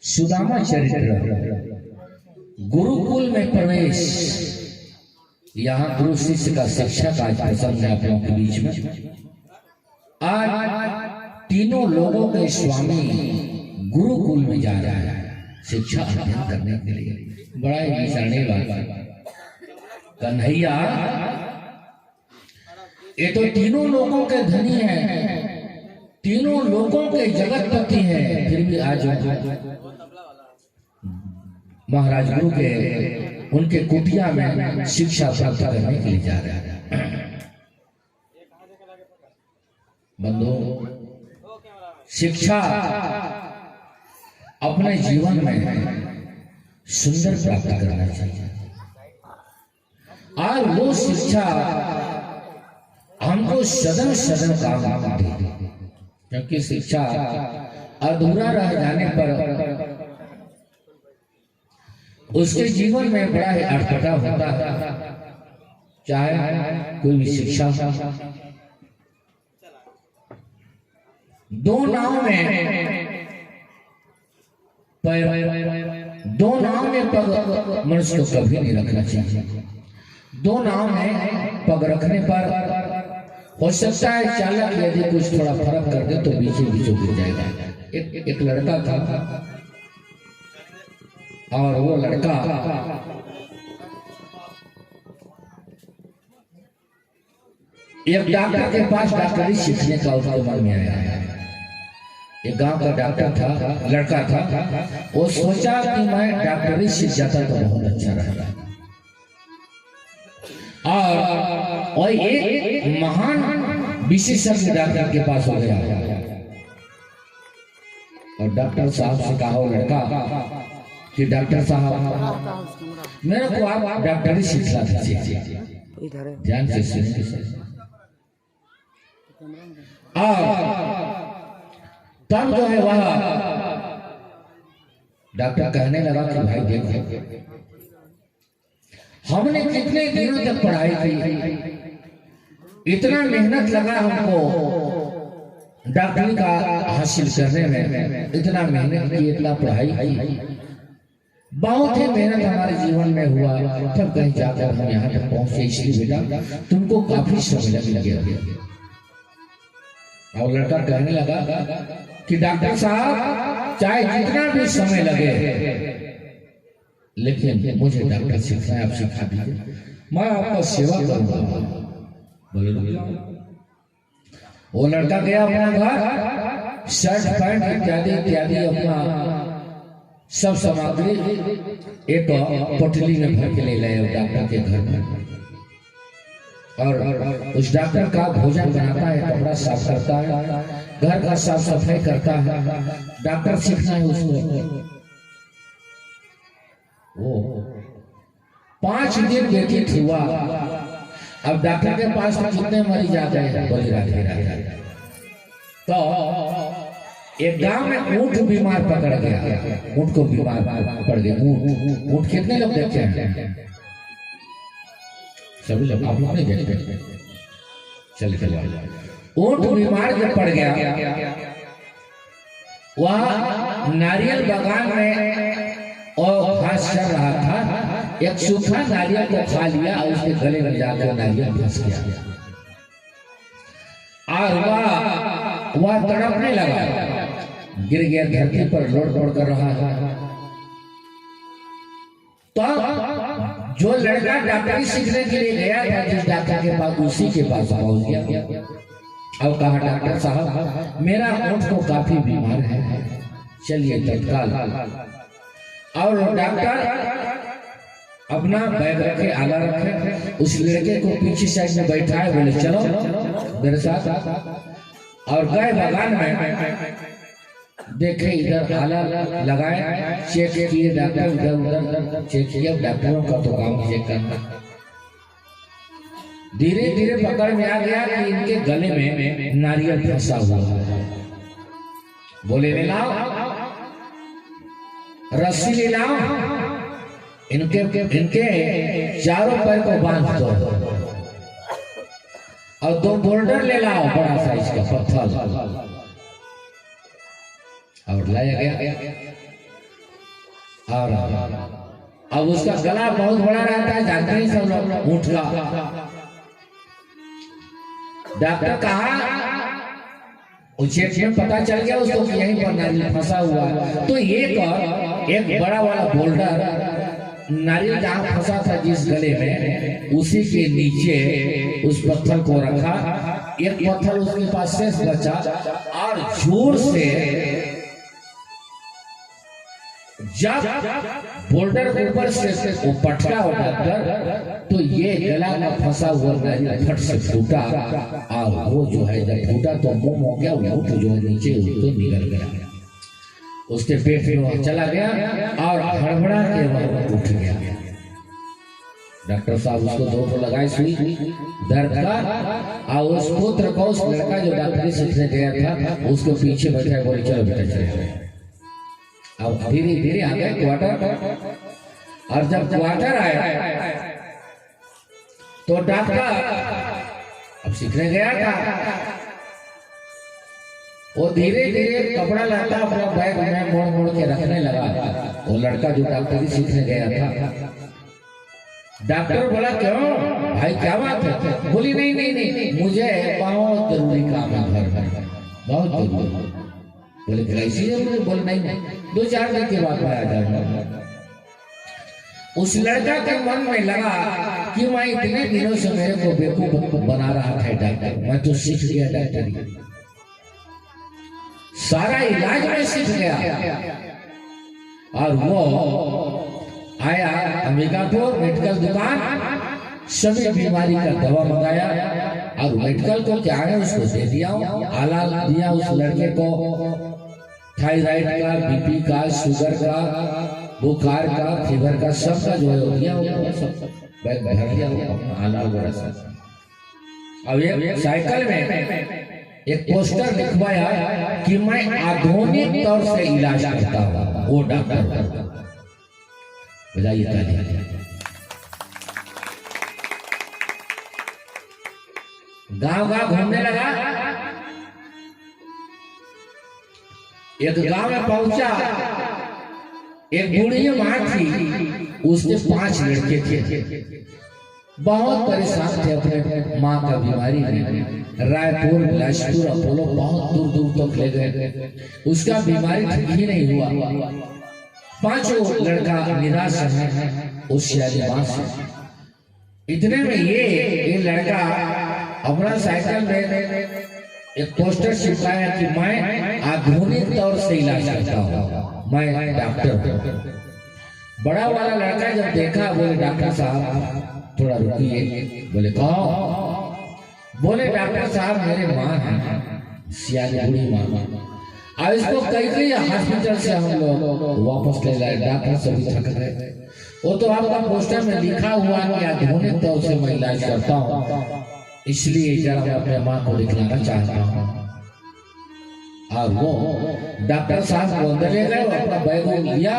सुदामा चरित्र गुरुकुल में प्रवेश। यहाँ गुरु शिष्य का शिक्षा का आज प्रसंग है आप लोगों के बीच में। आज तीनों लोगों के स्वामी गुरुकुल में जा रहा है शिक्षा अध्ययन करने के लिए। बड़ा ही विचारने वाला कन्हैया, ये तो तीनों लोगों के धनी हैं, तीनों लोगों के जगतपति हैं, फिर भी आज महाराज गुरु के उनके कुटिया में शिक्षा प्राप्त करने के लिए जा रहे हैं। बंधु, शिक्षा अपने जीवन में सुंदर प्राप्त करना चाहिए। आज वो शिक्षा हमको सदन सदन काम दे, क्योंकि शिक्षा अधूरा रह जाने पर उसके जीवन में बड़ा ही अटपटा होता है। चाहे कोई भी शिक्षा, दो नाव में पग मनुष्य को कभी नहीं रखना चाहिए। दो नाव में पग रखने पर हो सकता है चालक यदि कुछ थोड़ा फर्क कर दे तो बीचे बीचों गिर जाएगा। एक लड़का था और वो लड़का एक डॉक्टर के पास डॉक्टरी सीखने का उसके मन में आया। एक गांव का डॉक्टर था, लड़का था। वो सोचा कि मैं डॉक्टरी सीख जाता तो बहुत अच्छा रहेगा। और एक महान विशेषज्ञ डॉक्टर के पास हो गया और डॉक्टर साहब से कहा वो लड़का कि डॉक्टर साहब मेरे को आप डॉक्टरी सिखला दीजिए, ध्यान से सुनिए। तब जो है वह डॉक्टर कहने लगा कि भाई देखो, हमने कितने दिनों तक पढ़ाई की, इतना मेहनत लगा हमको डॉक्टरी का हासिल करने में, इतना मेहनत की, इतना पढ़ाई की, बहुत ही मेहनत हमारे जीवन में हुआ, तब कहीं जाकर हम यहाँ तक पहुंचे। इसलिए बेटा तुमको काफी समय लग गया। और लड़का कहने लगा कि डॉक्टर साहब चाहे जितना भी समय लगे, लेकिन मुझे डॉक्टर सीखना है, आप सिखा दीजिए, मैं आपका सेवा करूंगा। वो लड़का गया अपना घर, शर्ट पैंट इत्यादि इत्यादि अपना सब सामग्री एक पोटली में भर के ले गए डॉक्टर के घर में। और उस डॉक्टर का भोजन बनाता है, कपड़ा साफ करता है, घर का साफ सफाई करता है। डॉक्टर सीखना है उसको। वो 5 दिन व्यतीत हुआ। अब डॉक्टर के पास तो कितने मरीज आ गए, बोली राधे। तो एक गांव में ऊंट बीमार पकड़ गया, ऊंट को बीमार पड़ गया। ऊंट कितने लोग देखे हैं? सभी लोग, आप लोग नहीं देखते? चले ऊंट बीमार जब पड़ गया, वह नारियल बागान में और घास चल रहा था, एक सूखा नारियल को खा लिया और उसके गले में जाकर नारियल फंस गया और वह तड़पने लगा, गिर गया धरती पर, लोट कर रहा है। तो जो लड़का डॉक्टरी सीखने के लिए गया था जिस डॉक्टर के पास, उसी के पास पहुंच गया और कहा डॉक्टर साहब मेरा ऊंट को काफी बीमार है, चलिए तत्काल। और डॉक्टर अपना बैग रखे, आला रखे, उस लड़के को पीछे साइड में बैठाए, बोले चलो मेरे साथ। और गए बागान में, देखे इधर आला लगाए, चेक किए डॉक्टर, इधर उधर चेक किया। डॉक्टरों का तो काम चेक करना। धीरे धीरे पकड़ में आ गया कि इनके गले में नारियल फंसा हुआ है। बोले ले लाओ, रस्सी ले लाओ, इनके चारों पैर को बांध दो और 2 बोल्डर ले लाओ, बड़ा साइज का पत्थर। और लाया गया और अब उसका गला बहुत बड़ा रहता है, जानते ही सब लोग, ऊंट का। डॉक्टर कहा, उसे पता चल गया उसको कि यहीं पर नारियल फंसा हुआ है। तो एक बड़ा वाला बोल्डर नारियल जहाँ फंसा था जिस गले में, उसी के नीचे उस पत्थर को रखा। एक पत्थर उसके पास शेष बचा और जोर से जब बोल्डर के ऊपर से वो पटका हो डॉक्टर, तो ये गला में फंसा हुआ नारियल फट से फूटा। और वो जो है जब फूटा तो मुंह हो गया, वो जो है नीचे तो निकल गया, उसके पेट में चला गया और हड़बड़ा के वह उठ गया। डॉक्टर साहब उसको 2 तो लगाए सुई दर्द का, और उस पुत्र को, उस लड़का जो डॉक्टरी सीखने गया था, उसको पीछे बैठा, बोले चलो बेटा चले। अब धीरे धीरे आ गए क्वार्टर, और जब क्वार्टर आया तो डॉक्टर अब सीखने गया था, वो धीरे धीरे कपड़ा लाता अपना बैग में मोड़ मोड़ के रखने लगा। वो लड़का जो डॉक्टरी सीखने गया था, डॉक्टर बोला क्यों भाई क्या बात है? बोली नहीं नहीं नहीं, मुझे बहुत जरूरी काम है घर में, बहुत जरूरी। बोले कैसी जरूरी? बोले नहीं 2-4 दिन के बाद मैं आ जाऊंगा। उस लड़का के मन में लगा कि मैं इतने दिनों से मेरे को बेवकूफ बना रहा था डॉक्टर, मैं तो सीख गया डॉक्टरी, सारा इलाज में सीख गया। और वो आया अंबिकापुर मेडिकल दुकान, सभी बीमारी का दवा मंगाया और मेडिकल को क्या है उसको दे दिया, आला दिया उस लड़के को, थायराइड का, बीपी का, शुगर का, बुखार का, फीवर का, सब का जो है दिया, सब बैग भर दिया आला वगैरह। अब एक साइकिल में एक पोस्टर लिखवाया कि मैं आधुनिक तौर से इलाज करता हूँ, वो डॉक्टर बजाइए ताली। गांव गांव घूमने लगा, एक गांव में पहुंचा, एक बूढ़ी माँ थी, उसके 5 लड़के थे, बहुत परेशान थे अपने माँ का बीमारी में। रायपुर, बिलासपुर, अपोलो बहुत दूर दूर तक ले गए, उसका बीमारी ठीक ही नहीं हुआ। 5 लड़का निराश है उस माँ से। इतने में ये लड़का अपना साइकिल में एक पोस्टर चिपकाया कि मैं आधुनिक तौर से इलाज करता हूँ, मैं डॉक्टर। बड़ा वाला लड़का जब देखा, बोले डॉक्टर साहब थोड़ा रुकिए। बोले कौन? बोले डॉक्टर साहब मेरे माँ है, सियानी बूढ़ी माँ, और इसको कई हॉस्पिटल से हम लोग वापस ले लाए, डॉक्टर सभी थक गए। वो तो आपका पोस्टर में लिखा हुआ कि आधुनिक तौर से मैं इलाज करता हूँ, इसलिए जरा मैं अपने माँ को दिखलाना चाहता हूँ। और वो डॉक्टर साहब को अंदर ले गए, अपना बैग लिया,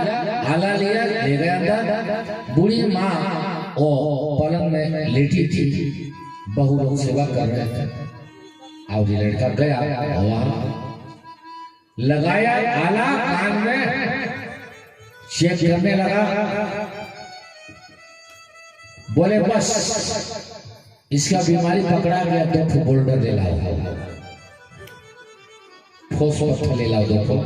आला लिया, ले गए अंदर। बूढ़ी माँ वो पलंग में लेटी थी, बहू लोग सेवा कर रहे थे। और ये लड़का गया, वहां लगाया आला कान में, चेक करने लगा। बोले बस इसका बीमारी पकड़ा गया, 2 बोल्डर ले लाओ, ठोस पत्थर ले लाओ 2।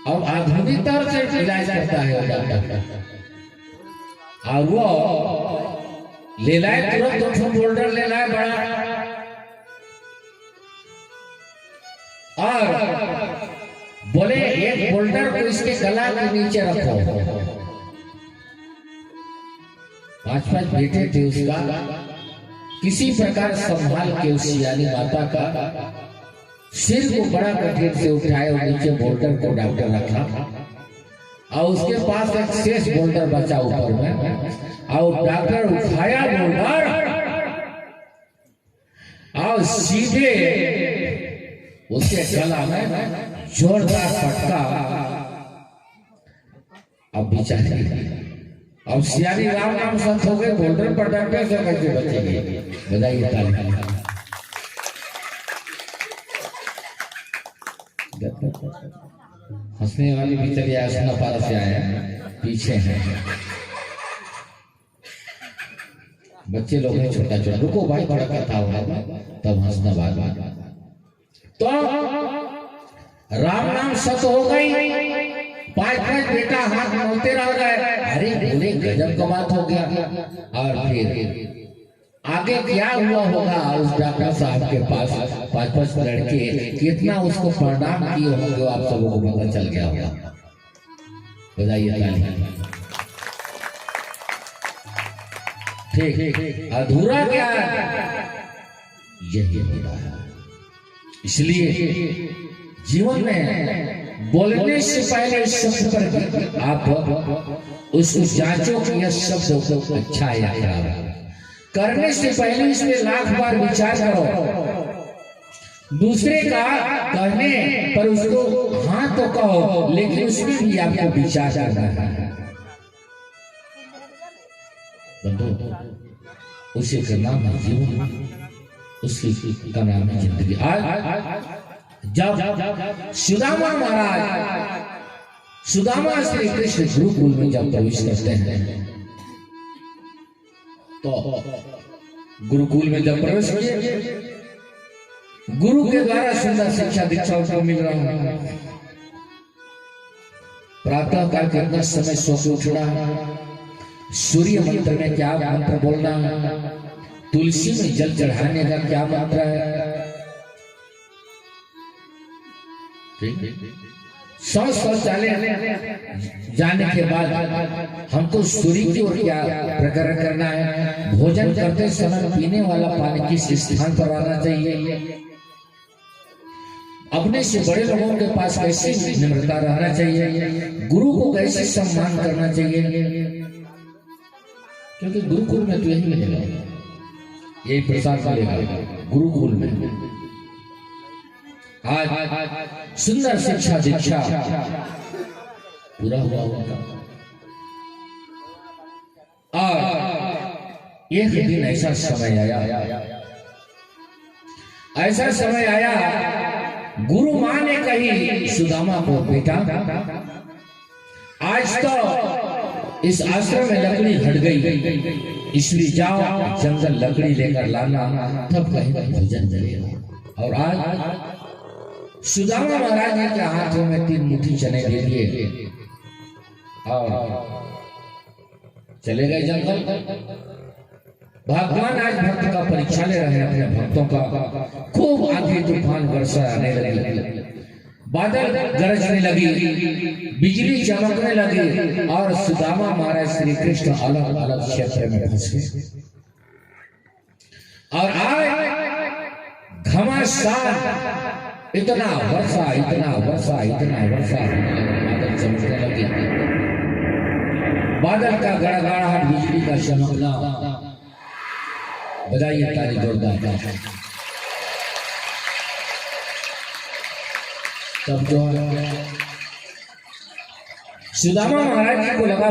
अब आधुनिक तौर से इलाज करता है डॉक्टर, और वो ले लाए तुरंत 2 बोल्डर ले लाए बड़ा, और बोले एक बोल्डर को इसके गला के नीचे रखो। 5 बेटे थे उसका, किसी प्रकार संभाल के उस सियानी माता का सिर को बड़ा कठिन से उठाए और नीचे बोल्डर को डॉक्टर रखा, और उसके पास एक शेष बोल्डर बचा ऊपर में, और डॉक्टर उठाया बोल्डर और सीधे उसके गला में जोरदार फटका। अब बेचारी, अब सियानी राम नाम संत हो गए, बोल्डर पर डॉक्टर से कैसे बचेंगे? बधाई ताली। हंसने वाली भी चलिए हंसना पारा से आए हैं, पीछे हैं बच्चे लोग हैं छोटा छोटा। रुको भाई, थोड़ा कथा होगा तब हंसना बात। तो राम नाम सत्य हो गई, 5 बेटा हाथ मोलते रह गए। अरे बोले गजब का बात हो गया। और फिर आगे क्या हुआ होगा उस डॉक्टर साहब के पास 5 लड़के कितना उसको प्रणाम किए होंगे, आप सबों को पता चल गया होगा। बताइए ताली। ठीक, अधूरा क्या यही होता है। इसलिए जीवन में बोलने से पहले इस शब्द पर आप उसको जांचो कि यह शब्द अच्छा है या खराब है। करने से पहले इसमें लाख बार विचार करो। दूसरे का कहने पर उसको हाँ तो कहो, लेकिन उसमें भी आपको विचार करना है। उसी का नाम है जीवन, उसी का नाम है जिंदगी। जब सुदामा श्री कृष्ण गुरुकुल में जब प्रवेश करते हैं, तो गुरुकुल में जब प्रवेश किए, गुरु के द्वारा सुंदर शिक्षा दीक्षा उनको मिल रहा है। प्रातः काल कितना समय सो के उठना, सूर्य मंत्र में क्या मंत्र बोलना, तुलसी में जल चढ़ाने का क्या मंत्र है, जाने के बाद हमको सूर्य की ओर क्या प्रकरण करना है, भोजन करते समय पीने वाला पानी किस स्थान पर आना चाहिए, अपने से बड़े लोगों के पास कैसे निम्रता रहना चाहिए, गुरु को कैसे सम्मान करना चाहिए। क्योंकि गुरुकुल में तो यही मिलेगा, यही प्रसाद मिलेगा गुरुकुल में। आज सुंदर शिक्षा दीक्षा पूरा हुआ होगा। और एक दिन ऐसा समय आया, गुरु मां ने कही सुदामा को, बेटा आज तो इस आश्रम में लकड़ी हट गई, इसलिए जाओ जंगल लकड़ी लेकर लाना, तब कहीं भोजन जलेगा। और आज सुदामा महाराज ने के हाथों में 3 मुट्ठी चने दे दिए और चले गए जंगल। भगवान आज भक्त का परीक्षा ले रहे हैं, अपने भक्तों का। खूब आंधी तूफान वर्षा आने लगी, बादल गरजने लगी, बिजली चमकने लगी, और सुदामा महाराज श्री कृष्ण अलग अलग क्षेत्र में फंस गए। और आज घमासान इतना वर्षा बादल चमकने लगी, बादल का गड़गड़ाहट, बिजली का चमकना। बजाइए ताली जोरदार। तब जो सुदामा महाराज जी को लगा,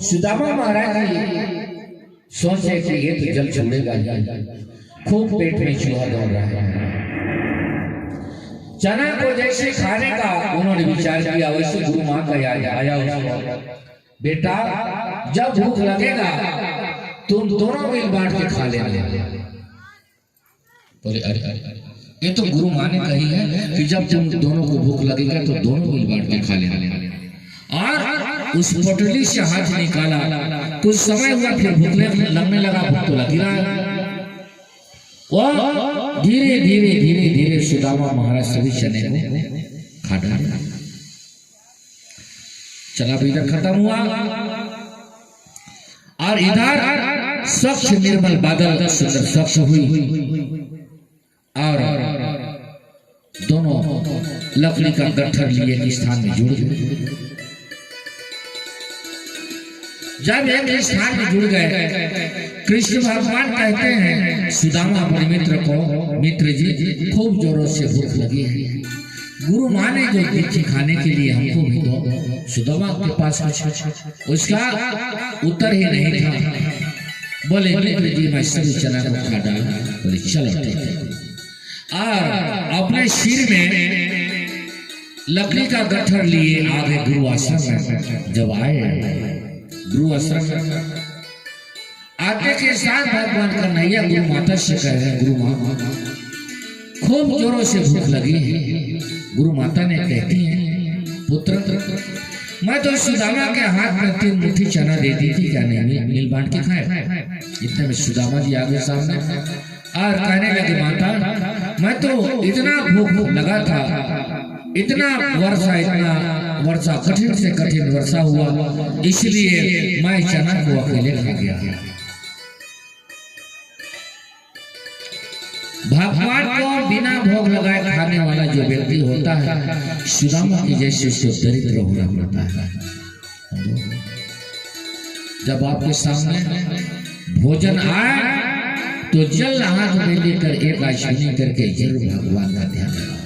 सुदामा महाराज जी सोचे कि ये तो जल छोड़ेगा, खूब पेट में चूहा दौड़ रहा है। चना को जैसे खाने का उन्होंने विचार किया, वैसे गुरु मां का याद आया उसको, बेटा जब भूख लगेगा तुम दोनों मिल बांट के खा लेना। बोले अरे ये तो गुरु मां ने कही है कि जब तुम दोनों को भूख लगेगा तो दोनों मिल बांट के खा लेना। और उस पोटली से हाथ निकाला, कुछ समय हुआ, फिर भूख लगने लगा, भूख तो लगी रहा। वो धीरे धीरे सुदामा महाराज सभी चने को खा डाला। चला भी इधर खत्म हुआ, और इधर स्वच्छ निर्मल बादल सुंदर स्वच्छ हुई, और दोनों लकड़ी का गट्ठर लिए एक स्थान में जुड़ गए। जब एक स्थान में जुड़ गए, कृष्ण भगवान कहते हैं सुदामा अपने मित्र को, मित्र जी खूब जोरों से भूख लगी है, गुरु मां ने जो दी खाने के लिए हमको भी दो। सुदामा के पास उसका उत्तर ही नहीं था। बोले मित्र जी मैं सभी चना को खा डाला। बोले चलो ठीक है। और अपने सिर में लकड़ी का गट्ठर लिए आगे गुरु आश्रम में जब आए, गुरु आश्रम में आते के साथ भगवान का नैया गुरु माता से कह रहे, गुरु माँ खूब जोरों से भूख लगी है। गुरु माता ने कहती है, पुत्र मैं तो सुदामा के हाथ में 3 मुट्ठी चना दे दी थी, क्या नहीं मिल बांट के खाए। इतने में सुदामा जी आगे सामने और कहने लगे, माता मैं तो इतना भूख लगा था, इतना वर्षा कठिन से कठिन वर्षा हुआ, इसलिए मैं चना को अकेले खा गया। भगवान को बिना भोग लगाए खाने वाला जो व्यक्ति होता है, सुदामा की जैसे उसको दरिद्र होना पड़ता है। जब आपके सामने भोजन आए तो जल हाथ में लेकर एक आशनी करके जरूर भगवान का ध्यान लगाओ,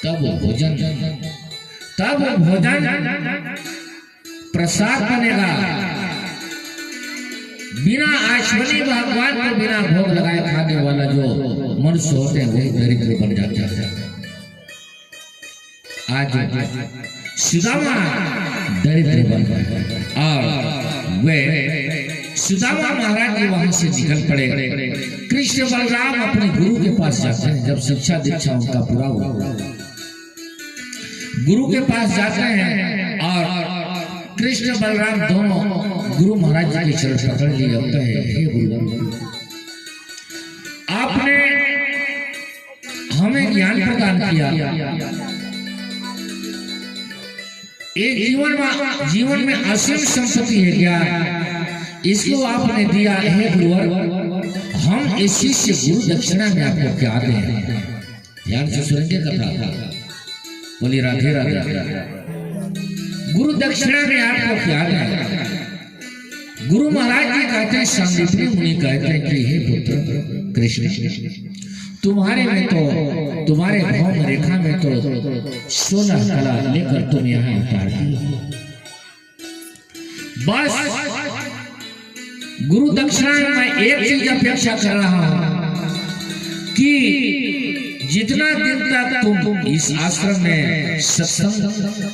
तब भोजन प्रसाद बनेगा। बिना आशनी भगवान को बिना भोग लगाए खाने वाला जो मनुष्य होते हैं वही दरिद्र बन जाते हैं। आज सुदामा दरिद्र बन गए और वे सुदामा महाराज जी वहां से निकल पड़े। कृष्ण बलराम अपने गुरु के पास जाते हैं। जब शिक्षा दीक्षा उनका पूरा हुआ, गुरु के पास जाते हैं और कृष्ण बलराम दोनों गुरु महाराज जी के चरण पकड़ लिए। होता है, हे गुरु आपने हमें ज्ञान प्रदान किया, एक जीवन में असीम संपत्ति है ज्ञान, इसको आपने दिया। हे गुरुवर हम इसी से गुरु दक्षिणा में आपको क्या दें। ध्यान से सुनेंगे कथा, बोली राधे राधे। गुरु दक्षिणा में आपको क्या दें। गुरु महाराज जी कहते हैं, सांदीपनी मुनि कहते हैं कि हे पुत्र कृष्ण तुम्हारे में तो तुम्हारे भौम रेखा में तो 16 कला लेकर तुम यहाँ उतार दिए। बस गुरु दक्षिणा में मैं एक चीज अपेक्षा कर रहा हूं कि जितना दिन तक तुम इस आश्रम में सत्संग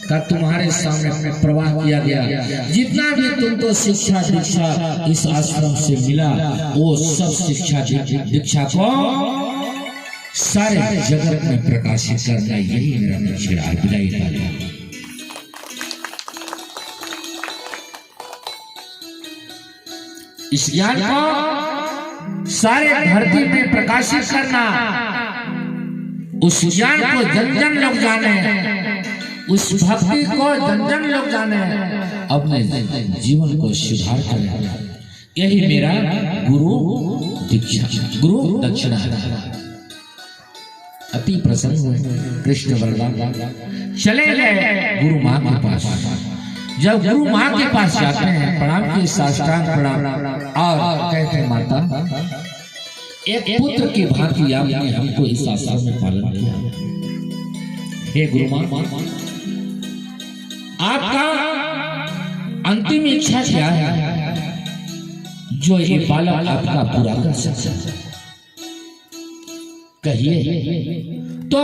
का तुम्हारे सामने प्रवाह किया गया, जितना भी तुमको शिक्षा दीक्षा इस आश्रम से मिला, वो सब शिक्षा दीक्षा को सारे जगत में प्रकाशित करना, यही मेरा लक्ष्य है। इस ज्ञान को सारे धरती में प्रकाशित करना, उस ज्ञान को जन जन लोग जाने, उस भक्ति को जन जन लोग जाने, अपने जीवन को सुधार करें। यही मेरा गुरु दीक्षा, गुरु दक्षिणा है। अति प्रसन्न हुए कृष्ण बलराम, चले गए गुरु माँ के पास। जब गुरु माँ के पास जाते हैं, प्रणाम की साष्टांग प्रणाम और कहते हैं, माता एक पुत्र की भांति आपने हमको इस आश्रम में पालन किया। हे गुरु माँ, आपका अंतिम इच्छा क्या है जो ये बालक आपका पूरा कर सकता है, कहिए। तो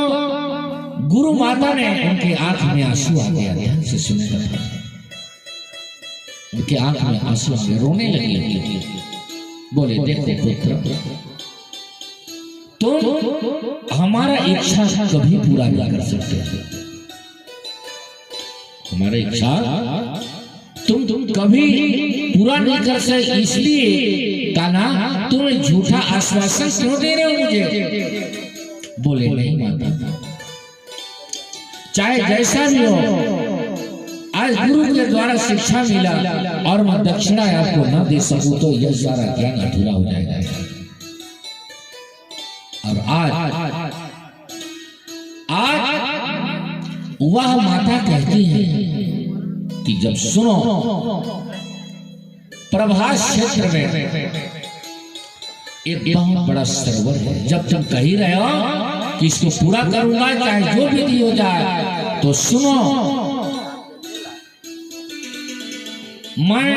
गुरु माता ने, उनके आंख में आंसू आ गया। ध्यान से सुनेगा, उनके आंख में आंसू आ गए, रोने लगी। बोले, देखो पुत्र, तुम हमारा इच्छा कभी पूरा नहीं कर सकते। हमारा इच्छा तुम कभी पूरा नहीं कर सकते, इसलिए कान्हा तुम्हें झूठा आश्वासन क्यों दे रहे हो मुझे। बोले, नहीं माता, चाहे जैसा भी हो, आज गुरु के द्वारा शिक्षा मिला और मैं दक्षिणा आपको न दे सकूं तो यह सारा ज्ञान अधूरा हो जाएगा। और आज वह माता कहती है कि जब सुनो, प्रभास क्षेत्र में एक बहुत बड़ा सरोवर है। जब तुम कह ही रहे हो कि इसको पूरा करूंगा चाहे जो विधि हो जाए, तो सुनो, मैं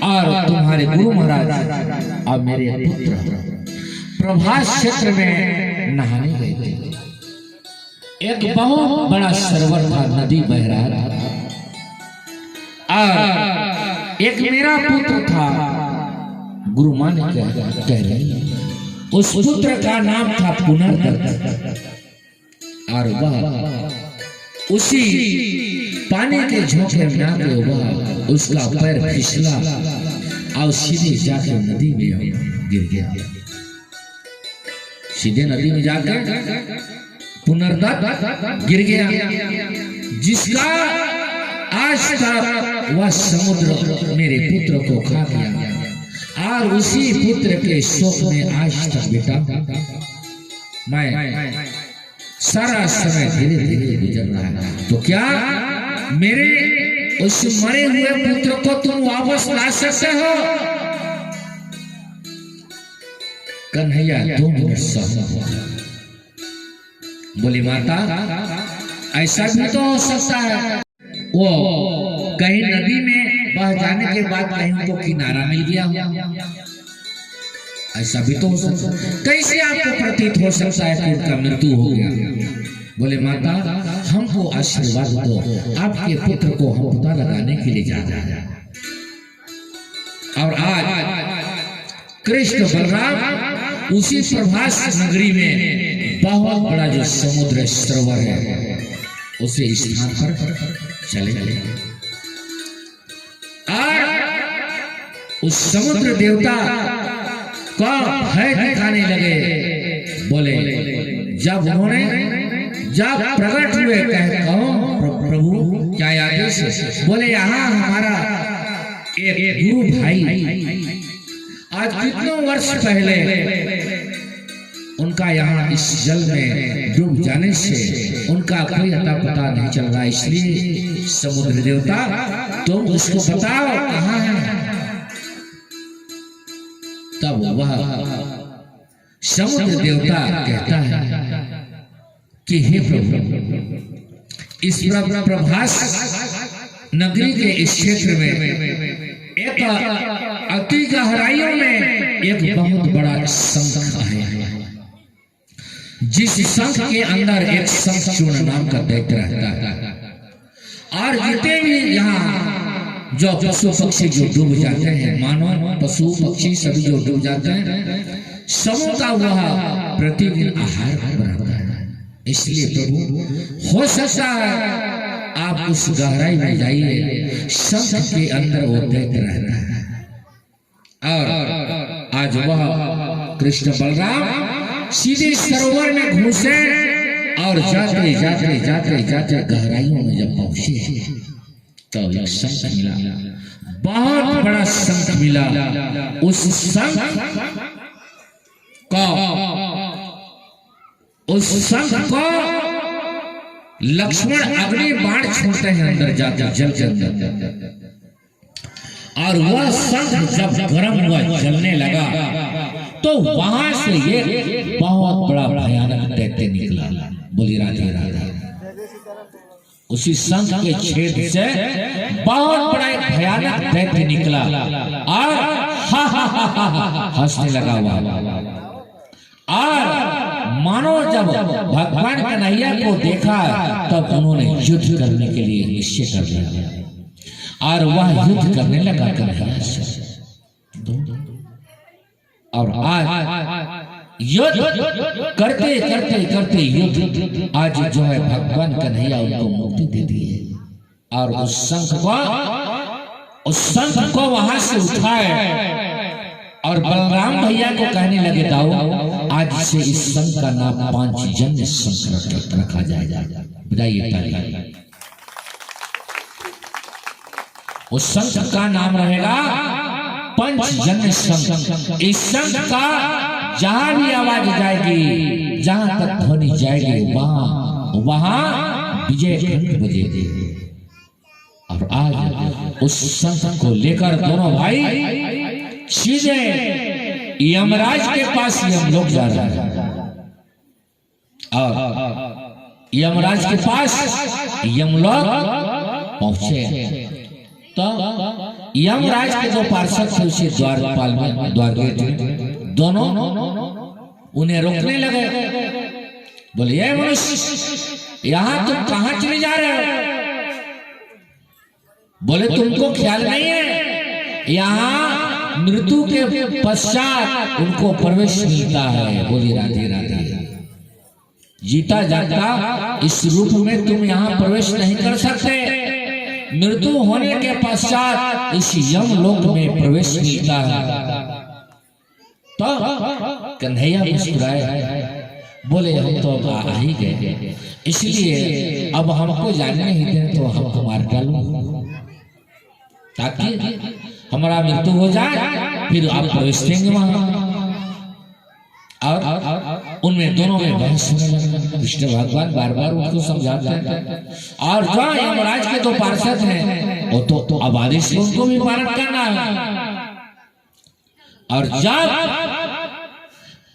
और तुम्हारे गुरु महाराज और मेरे पुत्र प्रभास क्षेत्र में नहाने गए थे। एक बहुत बड़ा सरोवर था, नदी बह रहा था, और एक मेरा पुत्र था, गुरु माँ ने कह रही, उस पुत्र का नाम था पुनर्दत्त, और वह उसी पानी के झोंके में आके वह उसका पैर फिसला और सीधे जाके नदी में गिर गया। सीधे नदी में जाकर पुनर्दत्त गिर गया, जिसका आज तक वह समुद्र मेरे पुत्र को खा गया, और उसी पुत्र के शोक में आज तक बेटा मैं सारा समय धीरे धीरे गुजर रहा है। तो क्या मेरे उस मरे हुए पुत्र को तुम वापस ला सकते हो? कन्हैया 2 मिनट सहना हो। बोली माता ऐसा भी तो हो सकता है, वो कहीं नदी में बह जाने के बाद कहीं उनको किनारा मिल गया, ऐसा भी तो हो सकता है। कैसे आपको प्रतीत हो सकता है कि उनका मृत्यु हो गया? बोले माता हमको आशीर्वाद दो, आपके पुत्र को हम पता लगाने के लिए जा रहे हैं। और आज कृष्ण बलराम उसी प्रभास नगरी में बहुत बड़ा जो समुद्र सरोवर है उसे स्थान पर चले गए, और उस समुद्र देवता को भय दिखाने लगे। बोले जब उन्होंने जब प्रकट हुए कहो प्रभु क्या आदेश है? बोले यहाँ हमारा एक गुरु भाई आज कितनों वर्ष पहले उनका यहाँ इस जल में डूब जाने से उनका कोई अता पता नहीं चल रहा, इसलिए समुद्र देवता तुम उसको बताओ कहाँ है। तब वह समुद्र देवता कहता है कि हे प्रभु इस प्रभास नगरी के इस क्षेत्र में एक अति गहराइयों में एक बहुत बड़ा शंख है, जिस शंख के अंदर एक शंखचूर्ण नाम का दैत्य रहता है, और जितने भी यहाँ जो पशु पक्षी जो डूब जाते हैं, मानव पशु पक्षी सभी जो डूब जाते हैं, सबों का वह प्रतिदिन आहार बनाता है। इसलिए प्रभु हो सकता है आप उस गहराई में जाइए, शंख के अंदर वो दैत्य रहता है। और आज वह कृष्ण बलराम सीधे सरोवर में घुसे और जाते जाते जाते जाते गहराइयों में जब पहुंचे तो एक शंख मिला, बहुत बड़ा शंख मिला। उस शंख को लक्ष्मण अग्नि बाण छोड़ते हैं अंदर जाकर जल के अंदर, और वह शंख जब गर्म हुआ जलने लगा तो वहां से ये बहुत बड़ा भयानक दैत्य निकला। बोली राधे राधे। उसी शंख के छेद से बहुत बड़ा एक भयानक दैत्य निकला और हा हा हा हंसने लगा हुआ। और मानो जब भगवान कन्हैया को देखा तब उन्होंने युद्ध करने के लिए निश्चय कर लिया और वह युद्ध करने लगा कन्हैया से। और आज युद्ध करते करते करते युद्ध आज जो है भगवान कन्हैया उनको मुक्ति दे दी है। और उस शंख को वहां से उठाए और बलराम भैया को कहने लगे दाऊ आज से इस शंख का नाम पांचजन्य शंख रखा जाएगा। बताइए ताली। उस शंख का नाम रहेगा पंचजन्य शंख। इस शंख का जहां भी आवाज जाएगी, जहां तक ध्वनि जाएगी, वहां विजय घंट बजेगी। और आज उस शंख को लेकर दोनों भाई सीधे यमराज के पास हम लोग जा रहे हैं। और यमराज के पास यमलोक पहुंचे तो यमराज के जो पार्षद थे उसे द्वारपाल में दोनों उन्हें रोकने लगे। बोले ये मनुष्य यहाँ तुम कहाँ चले जा रहे हो? बोले तुमको ख्याल नहीं है, यहाँ मृत्यु के पश्चात उनको प्रवेश मिलता है। बोली राधे राधे। जीता जागता इस रूप में तुम यहाँ प्रवेश नहीं कर सकते। मृत्यु होने के पश्चात इस यम लोक में प्रवेश मिलता है। तो कन्हैया मुस्कुराए, बोले हम तो अब आ ही गए, इसलिए अब हमको जाने नहीं दें तो हमको मार डालो, ताकि हमारा मृत्यु हो जाए, फिर आप प्रवेश देंगे वहां। और उनमें दोनों में बहस होने लगा। कृष्ण भगवान बार बार उनको समझाते हैं। और जो यमराज के दो पार्षद हैं वो तो अब आदेश से उनको भी पालन करना है। और जब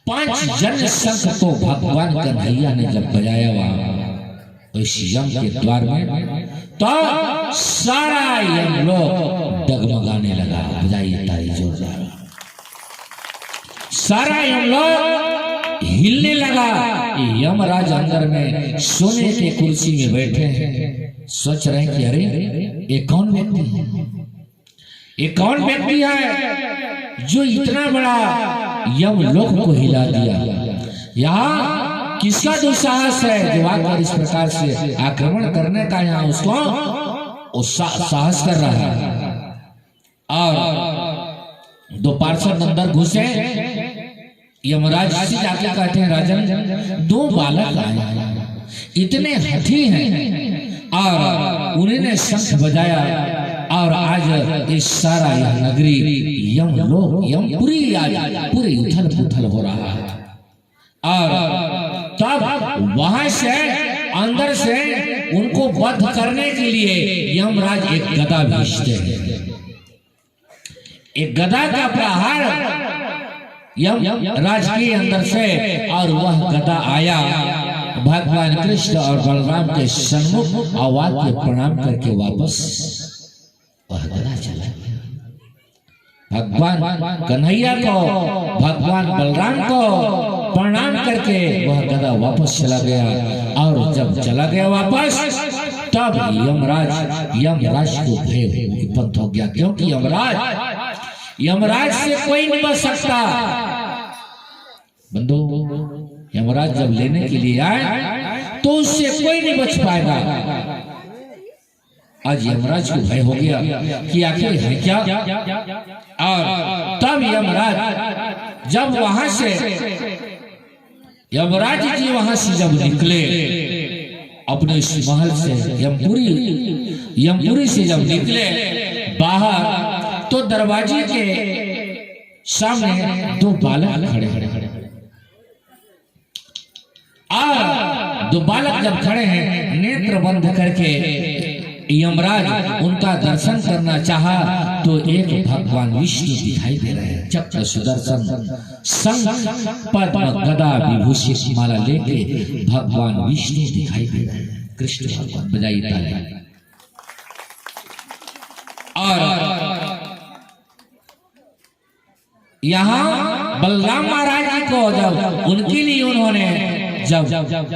5 जन शंख को भगवान कन्हैया ने जब बजाया वहां इस यम के द्वार में, तो सारा यम लोग डगमगाने लगा। बजाइए ताली जोरदार। सारा यम लोग हिलने लगा। यमराज अंदर में सोने के कुर्सी में बैठे हैं, सोच रहे हैं कि अरे ये कौन व्यक्ति है, ये कौन व्यक्ति है जो इतना बड़ा यम लोक को हिला दिया। यहाँ किसका दुस्साहस है जो आकर इस प्रकार से आक्रमण करने का यहाँ उसको साहस कर रहा है। और 2 पार्षद अंदर घुसे। यमराज से जाके कहते हैं राजन 2 बालक आए, इतने हठी हैं और उन्होंने शंख बजाया और आज इस सारा यह नगरी यम लोक यमपुरी आज पूरी उथल पुथल हो रहा है। और तब वहां से अंदर से उनको वध करने के लिए यमराज एक गदा भेजते हैं। एक गदा का प्रहार यमराज के अंदर से, और वह गदा आया भगवान कृष्ण और बलराम के सन्मुख आवाज के प्रणाम करके वापस वह गदा चला गया। भगवान कन्हैया को भगवान बलराम को प्रणाम करके वह गदा वापस चला गया। और जब चला गया वापस, तब यमराज को भय उत्पन्न हो गया, क्योंकि यमराज से कोई नहीं बच सकता। बंधु, यमराज जब लेने के लिए आए तो उससे कोई नहीं बच पाएगा। आज यमराज को भय हो गया कि आखिर है क्या। और तब यमराज जब वहां से यमराज जी वहां से जब निकले अपने इस महल से, यमपुरी से जब निकले बाहर, तो दरवाजे के सामने 2 बालक खड़े खड़े। और 2 बालक जब खड़े हैं, नेत्र बंद करके यमराज उनका दर्शन करना चाहा, तो एक भगवान विष्णु दिखाई दे रहे हैं, चक्र सुदर्शन संग पद्म गदा विभूषित माला लेके भगवान विष्णु दिखाई दे रहे हैं। कृष्ण भगवान, बजाइए ताली। और यहाँ बलराम महाराज जी को जब उनके लिए उन्होंने जब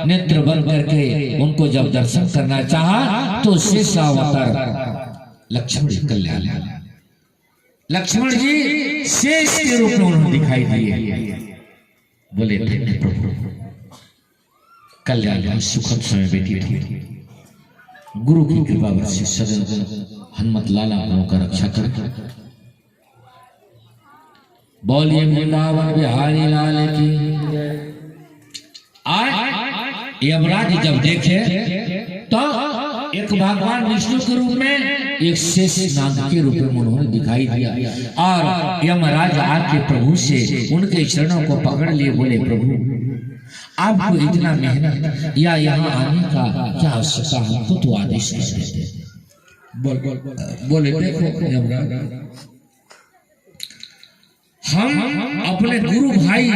नेत्र बंद करके उनको जब दर्शन करना चाहा, तो शेष अवतार लक्ष्मण कल्याण लक्ष्मण जी शेष के रूप में उन्होंने दिखाई दिए। बोले प्रभु कल्याण सुखद समय बेटी थी, गुरु की कृपा से सदन हनुमत लाला का रक्षा कर। बोलिए वृंदावन बिहारी लाल की। आज यमराज जब देखे तो एक भगवान विष्णु के रूप में, एक शेष नाग के रूप में उन्होंने दिखाई दिया। और यमराज आके प्रभु से उनके चरणों को पकड़ लिए। बोले प्रभु आपको इतना मेहनत या यहाँ आने का क्या आवश्यकता, हमको तो आदेश कर देते। बोले देखो यमराज, हम अपने गुरु भाई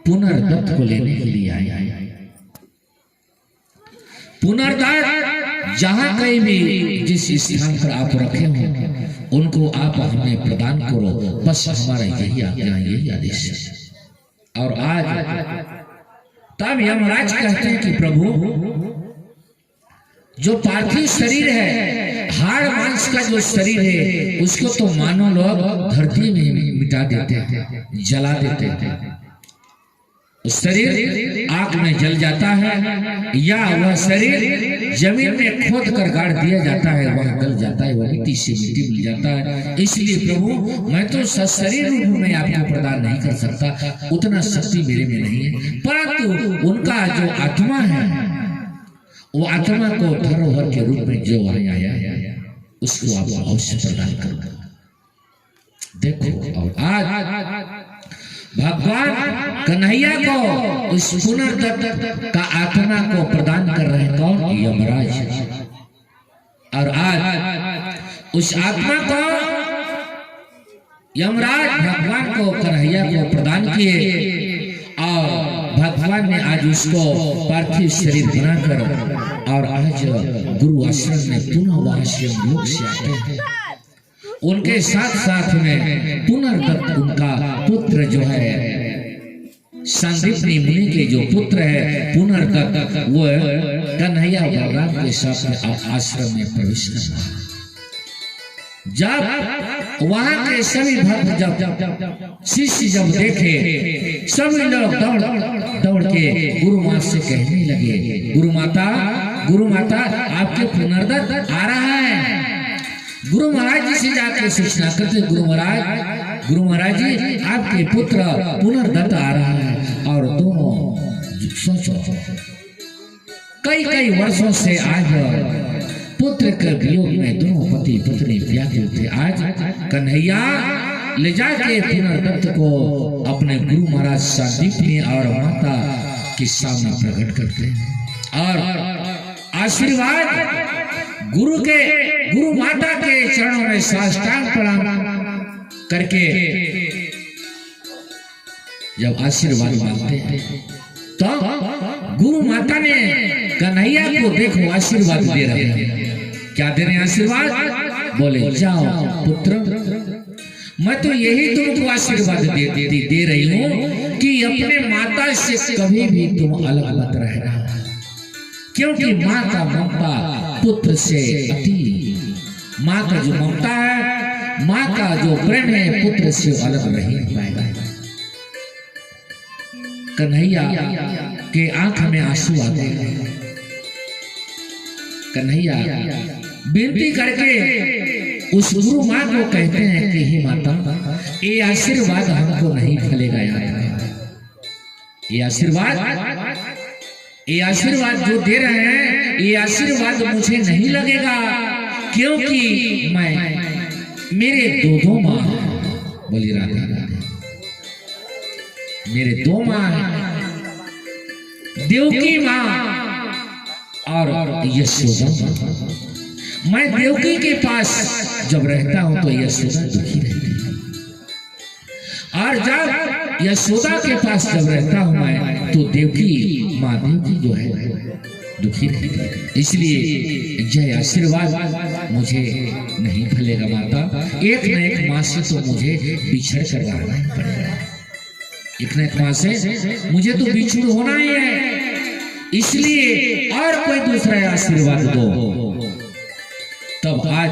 पुनर्दत्त को लेने के लिए आए। पुनर्दत्त जहां कहीं भी जिस स्थान पर आप रखे हो उनको आप हमें प्रदान करो, बस हमारा यही आज्ञा, यही आदेश है। और आज तब यमराज कहते हैं कि प्रभु, जो पार्थिव शरीर है, हाड़ मांस का जो शरीर है, उसको तो मानो लोग धरती में मिटा देते हैं, जला देते हैं। शरीर आग में जल जाता है, या वह शरीर जमीन में खोद कर गाड़ दिया जाता है, वह गल जाता है, वह मिट्टी से मिट्टी मिल जाता है। इसलिए प्रभु, मैं तो सशरीर रूप में आपको प्रदान नहीं कर सकता, उतना शक्ति मेरे में नहीं है, परंतु उनका जो आत्मा है, वो आत्मा को धरोहर के रूप में जो वहां आया है, उसको आप अवश्य प्रदान करो। देखो, और आज भगवान कन्हैया को उस पुनर्दत्त का आत्मा को प्रदान कर रहे हैं कौन? यमराज। और आज उस आत्मा को यमराज भगवान को कन्हैया को प्रदान किए, और भगवान ने आज उसको पार्थिव शरीर बनाकर, और आज गुरु आश्रम में पुनः आश्रम लोक से आते हैं। उनके साथ साथ में पुनर्दत्त उनका पुत्र जो है, संदीपनी मुनि के जो पुत्र है पुनर्दत्त, वो कन्हैया बलराम के साथ आश्रम में प्रवेश करना। जब वहां के सभी भक्त, जब शिष्य जब देखे, सभी लोग दौड़ के गुरु माता से कहने लगे, गुरु माता आपके पुनर्दत्त आ रहा है। गुरु महाराज जी से जाकर सूचना करते, गुरु महाराज जी आपके पुत्र पुनर्दत्त आ रहा है। और दोनों सोचो, कई वर्षों से आज पुत्र के वियोग में दोनों पति पत्नी व्याकुल थे। आज कन्हैया ले जाके पुनर्दत्त को अपने गुरु महाराज संदीपनी और माता के सामने प्रकट करते हैं, और आशीर्वाद गुरु माता के चरणों में साष्टांग प्रणाम करके जब आशीर्वाद मांगते हैं, तो गुरु माता ने कन्हैया को देखो आशीर्वाद दे रहे हैं। क्या दे रहे हैं आशीर्वाद? बोले, जाओ पुत्र, मैं तो यही तुमको आशीर्वाद दे रही हूँ कि अपने माता से कभी भी तुम अलग मत रहना, क्योंकि माँ का ममता पुत्र से अति, माँ का जो ममता है, माँ का जो प्रेम है, पुत्र से अलग नहीं पाएगा। कन्हैया के आंख में आंसू आ गए। कन्हैया विनती करके उस गुरु माँ को कहते हैं कि हे माता, ये आशीर्वाद हमको नहीं फलेगा यार, ये आशीर्वाद जो दे रहे हैं, ये आशीर्वाद मुझे नहीं लगेगा, क्योंकि मेरे दो माँ, बोली राधा राधा, मेरे दो माँ हैं, देवकी माँ और यशोदा माँ। मैं देवकी के पास जब रहता हूँ तो यशोदा दुखी रहती है, और जब यशोदा के पास जब रहता हूँ मैं, तो देवकी माँ देवकी जो है दुखी रहती है। इसलिए जय आशीर्वाद मुझे नहीं फलेगा माता, एक न एक माँ से तो मुझे बिछड़ कर रहना ही पड़ेगा, एक न एक माँ से मुझे तो बिछड़ होना ही है, इसलिए और कोई दूसरा आशीर्वाद दो। तब आज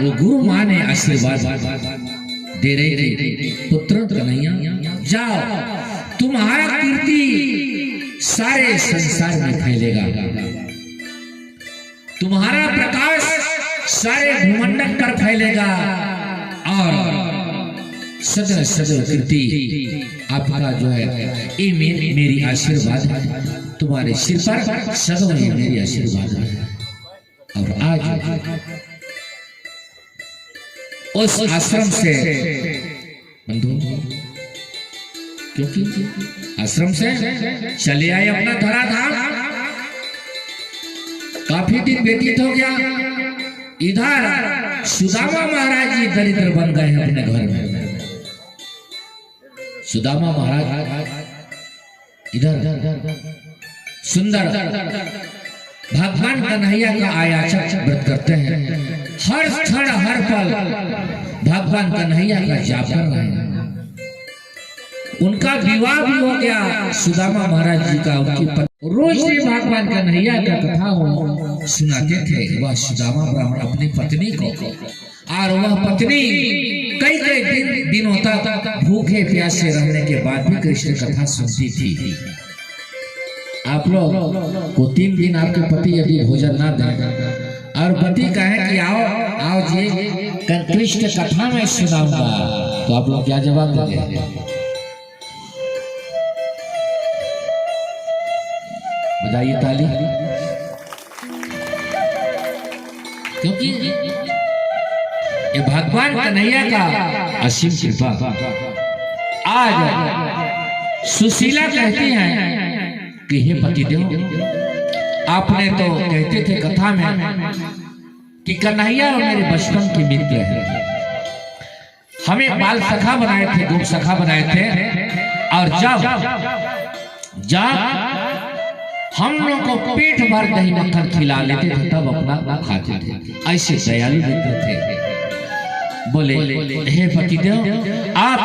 वो गुरु माँ ने आशीर्वाद दे रहे थे, पुत्र कन्हैया जाओ, तुम्हारा कीर्ति सारे संसार में फैलेगा, तुम्हारा प्रकाश सारे भूमंडल पर फैलेगा, और सदा सदा कीर्ति आपका जो है, ये मेरी आशीर्वाद है, तुम्हारे सिर पर सदा ये मेरी आशीर्वाद है। और आज उस आश्रम से बंधु, क्योंकि आश्रम से चले आए अपना धराधाम, काफी दिन व्यतीत हो गया, इधर सुदामा महाराज जी दरिद्र बन गए हैं अपने घर में। सुदामा महाराज इधर सुंदर भगवान कन्हैया का आयाचक व्रत करते हैं, हर क्षण हर पल भगवान कन्हैया का जाप कर रहे हैं। उनका विवाह भी हो गया सुदामा महाराज जी का। उनकी रोज श्री भगवान कन्हैया का कथा सुनाते थे वह सुदामा ब्राह्मण अपनी पत्नी को, और वह पत्नी कई कई दिनों तक भूखे प्यासे रहने के बाद भी कृष्ण कथा सुनती थी। आप लोग को 3 दिन आपके पति यदि भोजन ना दें और पति कहे कि आओ आओ जी कृष्ण कथा में सुनाऊंगा, तो आप लोग क्या जवाब देंगे? बजाइए ताली, क्योंकि ये भगवान कन्हैया का असीम कृपा। आज सुशीला कहती हैं कि हे पतिदेव, आपने तो कहते थे कथा में कि कन्हैया मेरे बचपन के मित्र हैं, हमें बाल सखा बनाए थे, गोप सखा बनाए थे, और जब हम लोग को पेट भर दही मक्खन खिला लेते थे तब अपना खाते थे। ऐसे दयालु मित्र थे। बोले हे पतिदेव, आप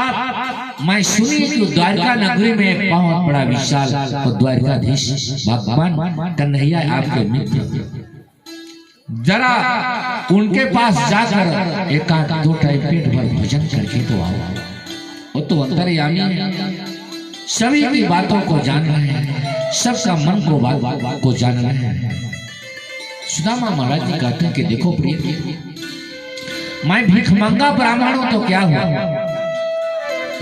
मैं सुनी कि द्वारका नगरी में एक बहुत बड़ा विशाल और द्वारकाधीश भगवान कन्हैया आपके मित्र, जरा उनके पास जाकर एक आध 2 टाइम पेट भर भोजन करके तो आओ। वो तो अंतर्यामी है, सभी की बातों को जान रहे हैं, सबका मन को जान रहे हैं। सुदामा महाराज जी कहते हैं कि देखो प्रिय, मैं भिखमंगा ब्राह्मण हूं तो क्या हुआ,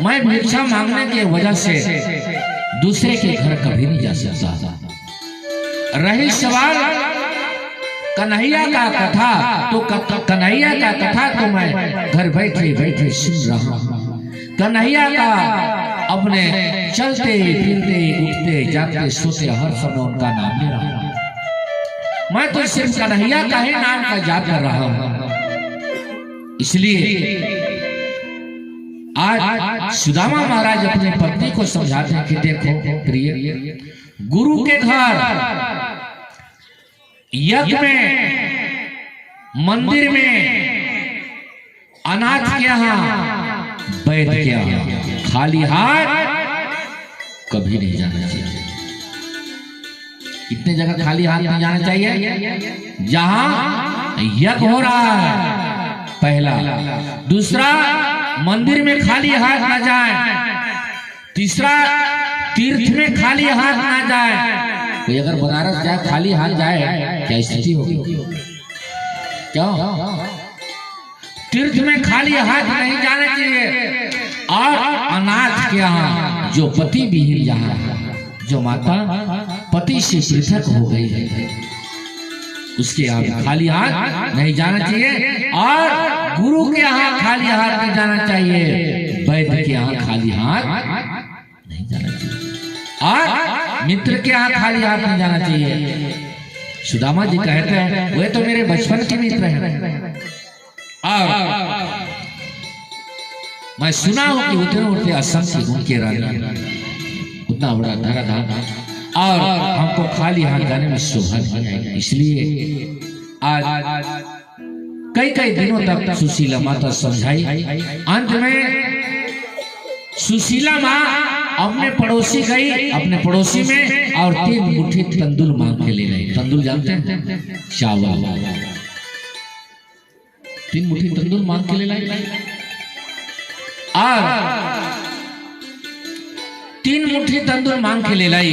मैं भिक्षा मांगने की वजह से दूसरे के घर कभी नहीं जा सकता। रही सवाल कन्हैया का कथा, तो कन्हैया का कथा तो मैं घर बैठे बैठे सुन रहा हूं। कन्हैया का अपने चलते फिरते उठते जागते सोते हर समय उनका नाम ले रहा हूं। मैं तो सिर्फ कन्हैया का ही नाम का जाप कर रहा हूं। इसलिए आज सुदामा महाराज अपने पत्नी को समझाते हैं कि देखो प्रिय, गुरु के घर, यज्ञ में, मंदिर में, अनाथ के यहाँ, वैद्य के यहाँ खाली हाथ कभी नहीं जाना चाहिए। कितने जगह खाली हाथ नहीं जाना चाहिए? जहां यज्ञ हो रहा है, पहला। दूसरा, मंदिर में खाली हाथ ना जाए। तीसरा, तीर्थ में खाली हाथ ना जाए। कोई अगर बनारस जाए खाली हाथ जाए, क्या स्थिति होगी? क्यों? तीर्थ में खाली हाथ नहीं जाना चाहिए। और अनाथ के यहाँ, जो पति विहीन जहाँ, जो माता पति से पृथक हो गई है, उसके यहाँ खाली हाथ नहीं जाना चाहिए। और गुरु के यहाँ खाली हाथ नहीं जाना चाहिए। वैद्य के यहाँ खाली हाथ नहीं जाना चाहिए। और मित्र के यहाँ खाली हाथ नहीं जाना चाहिए। सुदामा जी कहते हैं वे तो मेरे बचपन के मित्र हैं, और मैं सुना हूं कि उतने उतने असंख्य गुण के रानी, उतना बड़ा धराधाम, और हमको खाली हाथ जाने में शोभा नहीं आएगी। इसलिए आज कई कई दिनों तक सुशीला माता समझाई। अंत में सुशीला माँ अपने पड़ोसी गई, अपने पड़ोसी में, और 3 मुट्ठी तंदूर मांग के ले गई। तंदूर जानते हैं? चावल। 3 मुट्ठी तंदूर मांग के ले लाई, और 3 मुट्ठी तंदूर मांग के ले लाई,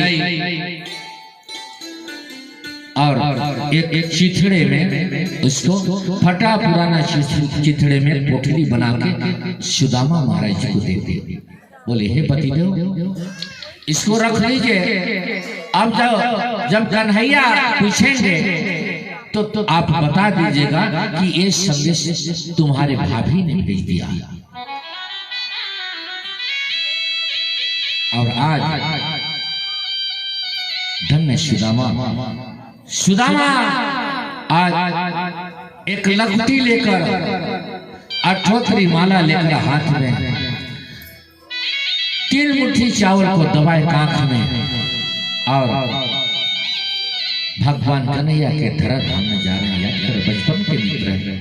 और एक चिथड़े में उसको फटा पुराना चिथड़े में पोटली बना के सुदामा महाराज जी को दे दी। बोले हे पतिदेव, इसको रख लीजिए। अब जब कन्हैया पूछेंगे तो आप बता दीजिएगा कि ये संदेश तुम्हारे भाभी ने भेज दिया। और आज धन्य सुदामा आज एक लकड़ी लेकर, अठोतरी माला लेकर हाथ में, 3 मुट्ठी चावल को दबाए आंख में, और भगवान कन्हैया के धराधाम में जा रहे हैं। बचपन के मित्र हैं।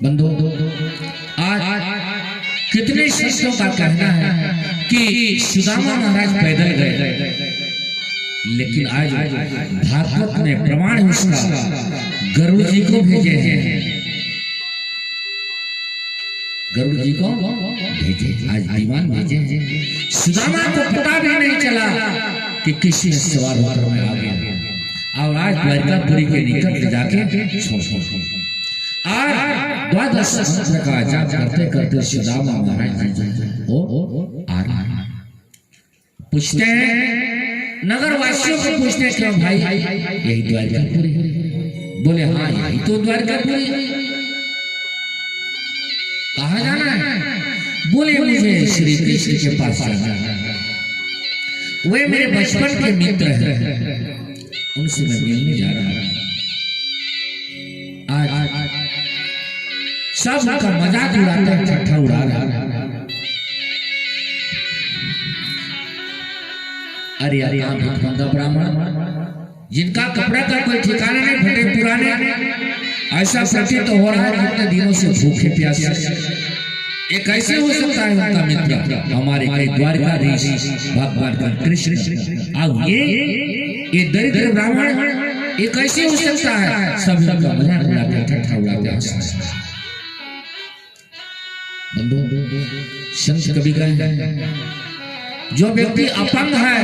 बंधु, आज कितने संतों का कहना है कि सुदामा महाराज पैदल गए, लेकिन आज भागवत ने प्रमाण उसका गरुड़ जी को भेजे हैं। गरुड़ जी को भेजे, आज विमान भेजे हैं। सुदामा को पता भी नहीं चला कि किसी ने सवार होकर में आ गया, और आज द्वारकापुरी के निकट ले जाके छोड़ आज द्वादश समुद्र का जाप करते करते सुदामा महाराज जी आ रहा। पूछते हैं नगर वासियों को, पूछते हैं क्यों भाई यही द्वारकापुरी? बोले हाँ यही तो द्वारकापुरी। कहाँ जाना है? बोले मुझे श्री कृष्ण के पास जाना है, वे मेरे बचपन के मित्र हैं, उनसे मैं मिलने जा रहा हूं। आज सब उनका मजाक उड़ाते हैं, ठट्ठा उड़ा रहा है। अरे अरे यहाँ भिखमंगा ब्राह्मण जिनका कपड़ा का कोई ठिकाना नहीं, फटे पुराने, ऐसा प्रतीत तो हो रहा है कितने दिनों से भूखे प्यासे। ये कैसे हो सकता है उनका मित्र हमारे कई द्वारकाधीश भगवान का कृष्ण, अब ये दरिद्र ब्राह्मण ये कैसे हो सकता है? सब उनका मजाक उड़ाते, ठट्ठा उड़ाते। बंधु, संत कवि कहे जो व्यक्ति अपंग है,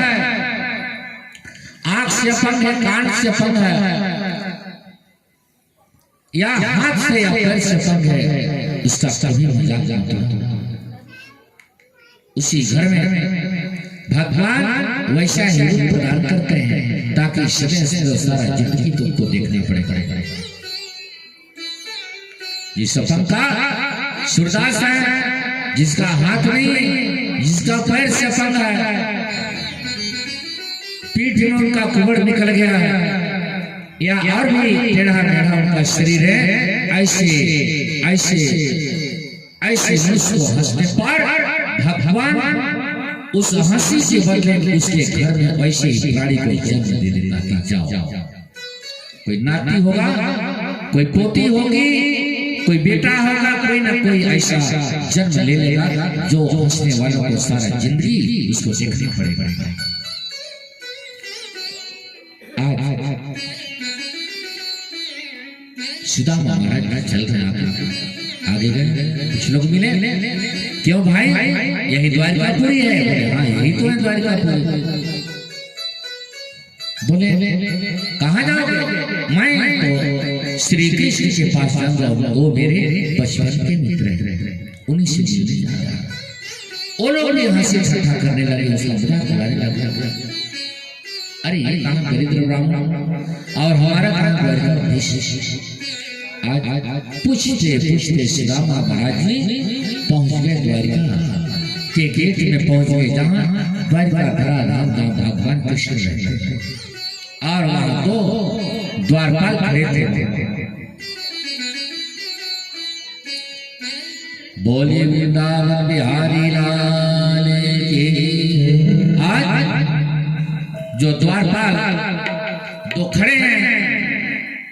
आंख से अपंग है, कान से अपंग है, या हाथ से या पैर से अपंग है, उसका कभी मजाक नहीं उड़ाता। उसी घर में भगवान वैसा ही रूप प्रदान करते हैं ताकि सारा जिंदगी तुमको देखने पड़े। जिस अपंग का सूरदास है, जिसका हाथ नहीं, जिसका पैर से अपंग है, पीठ में उनका कुबड़ निकल गया है, या और भी टेढ़ा मेढ़ा उनका शरीर है, ऐसे ऐसे ऐसे मनुष्य को हंसने पर भगवान उस हंसी के बदले में उसके घर में वैसे ही प्राणी को जन्म दे देता कि जाओ, कोई नाती होगा, कोई पोती होगी, कोई बेटा होगा, कोई ना कोई ऐसा जन्म ले लेगा जो हंसने वालों को सारा जिंदगी उसको देखना पड़ेगा। आज सुदामा महाराज चल रहे, आगे गए, कुछ लोग मिले, क्यों भाई यही द्वारकापुरी है? बोले हाँ यही तो है द्वारकापुरी। बोले कहाँ जाओगे? मैं तो श्री कृष्ण के पास जाऊंगा, वो मेरे बचपन के मित्र हैं, उन्हीं से मिलने जा रहा हूं। वो लोग भी हंसी ठट्ठा करने लगे, उसका मजाक उड़ाने लगे। अरे ये कहाँ दरिद्र ब्राह्मण और हमारा कहाँ द्वारकाधीश। आज पूछते पूछते सुदामा महाराज जी पहुंच गए द्वारिका के गेट में पहुंच गए, जहाँ द्वारिका धरा धाम जहाँ भगवान कृष्ण रहते हैं, और वहां दो द्वारपाल खड़े थे। बोले वृंदावन बिहारी लाल की। आज जो द्वारपाल दो खड़े हैं,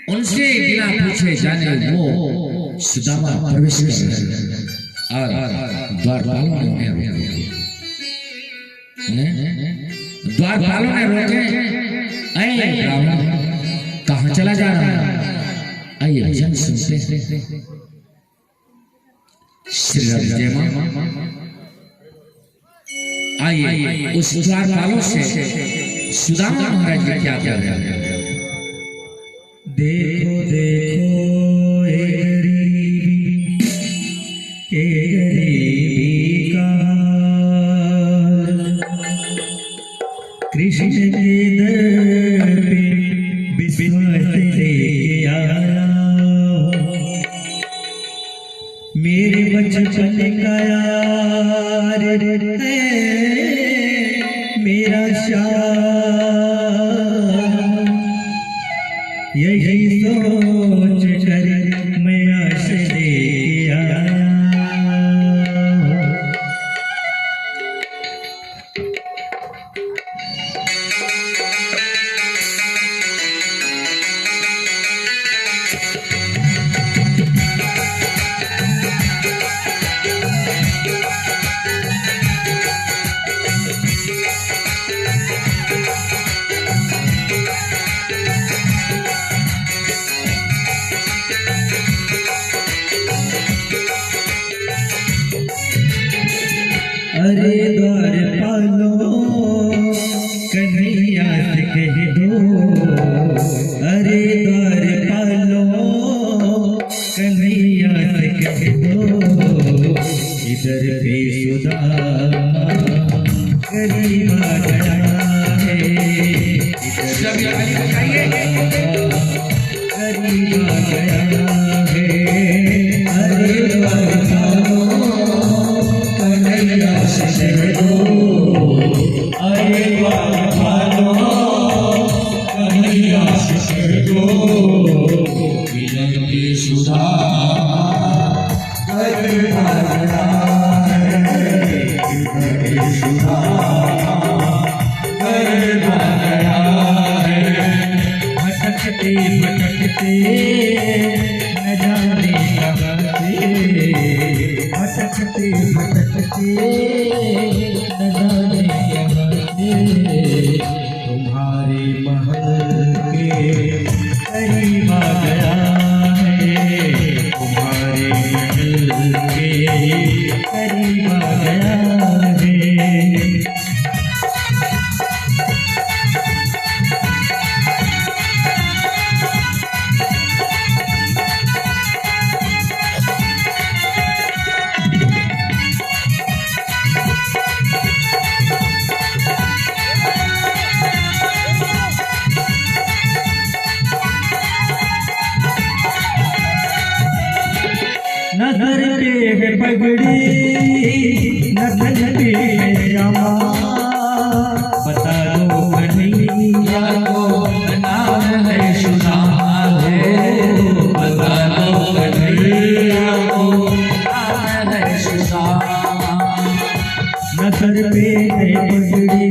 उनसे बिना पूछे जाने वो सुदामा प्रवेश कर रहे हैं, और द्वारपालों ने रोके। अरे ब्राह्मण कहाँ चला जा रहा है? आइए भजन सुनते हैं। श्री राम जय मां। आइए उस द्वारपालों से सुदामा महाराज जी क्या कह रहे हैं। देखो देखो ए गरीबी का कृष्ण के दर पे विश्वास लेके आया, मेरे बचपन का यार है मेरा शाह, यही सोच कर मैं आस लेके आया। दर पे सुदामा गरीब आ गया है, सभी ताली बजाइए। गरीब आ गया है। अरे बरसानो कन्हैया से शहदो, अरे बरसानो कन्हैया से शहदो, मिलन के सुदामा गरीब आ गया है, मिलन के सुदामा गरीब आ गया है। भटकते भटकते न जाने कहाँ से, भटकते भटकते न जाने कहाँ से, तुम्हारे महल के करीब आ गया है, तुम्हारे महल के करीब आ गया है। नजर पे है पगड़ी, नजर पे है जामा, बता दो कन्हैया को नाम है सुदामा है, बता दो कन्हैया को नाम है सुदामा। नजर पे है पगड़ी,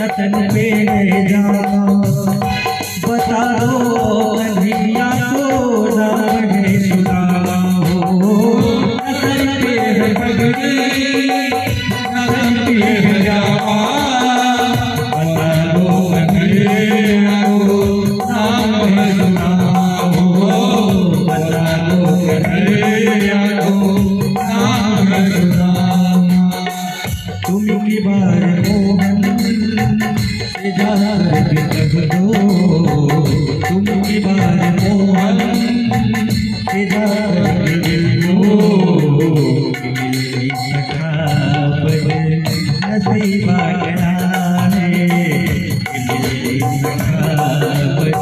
नजर पे है जामा, बता दो कन्हैया को नाम है सुदामा। तुम की बार मोहन से जार के कह दो, तुम की बार मोहन से जार के दो, मिली सखावत नसीबा गया है, मिली सखावत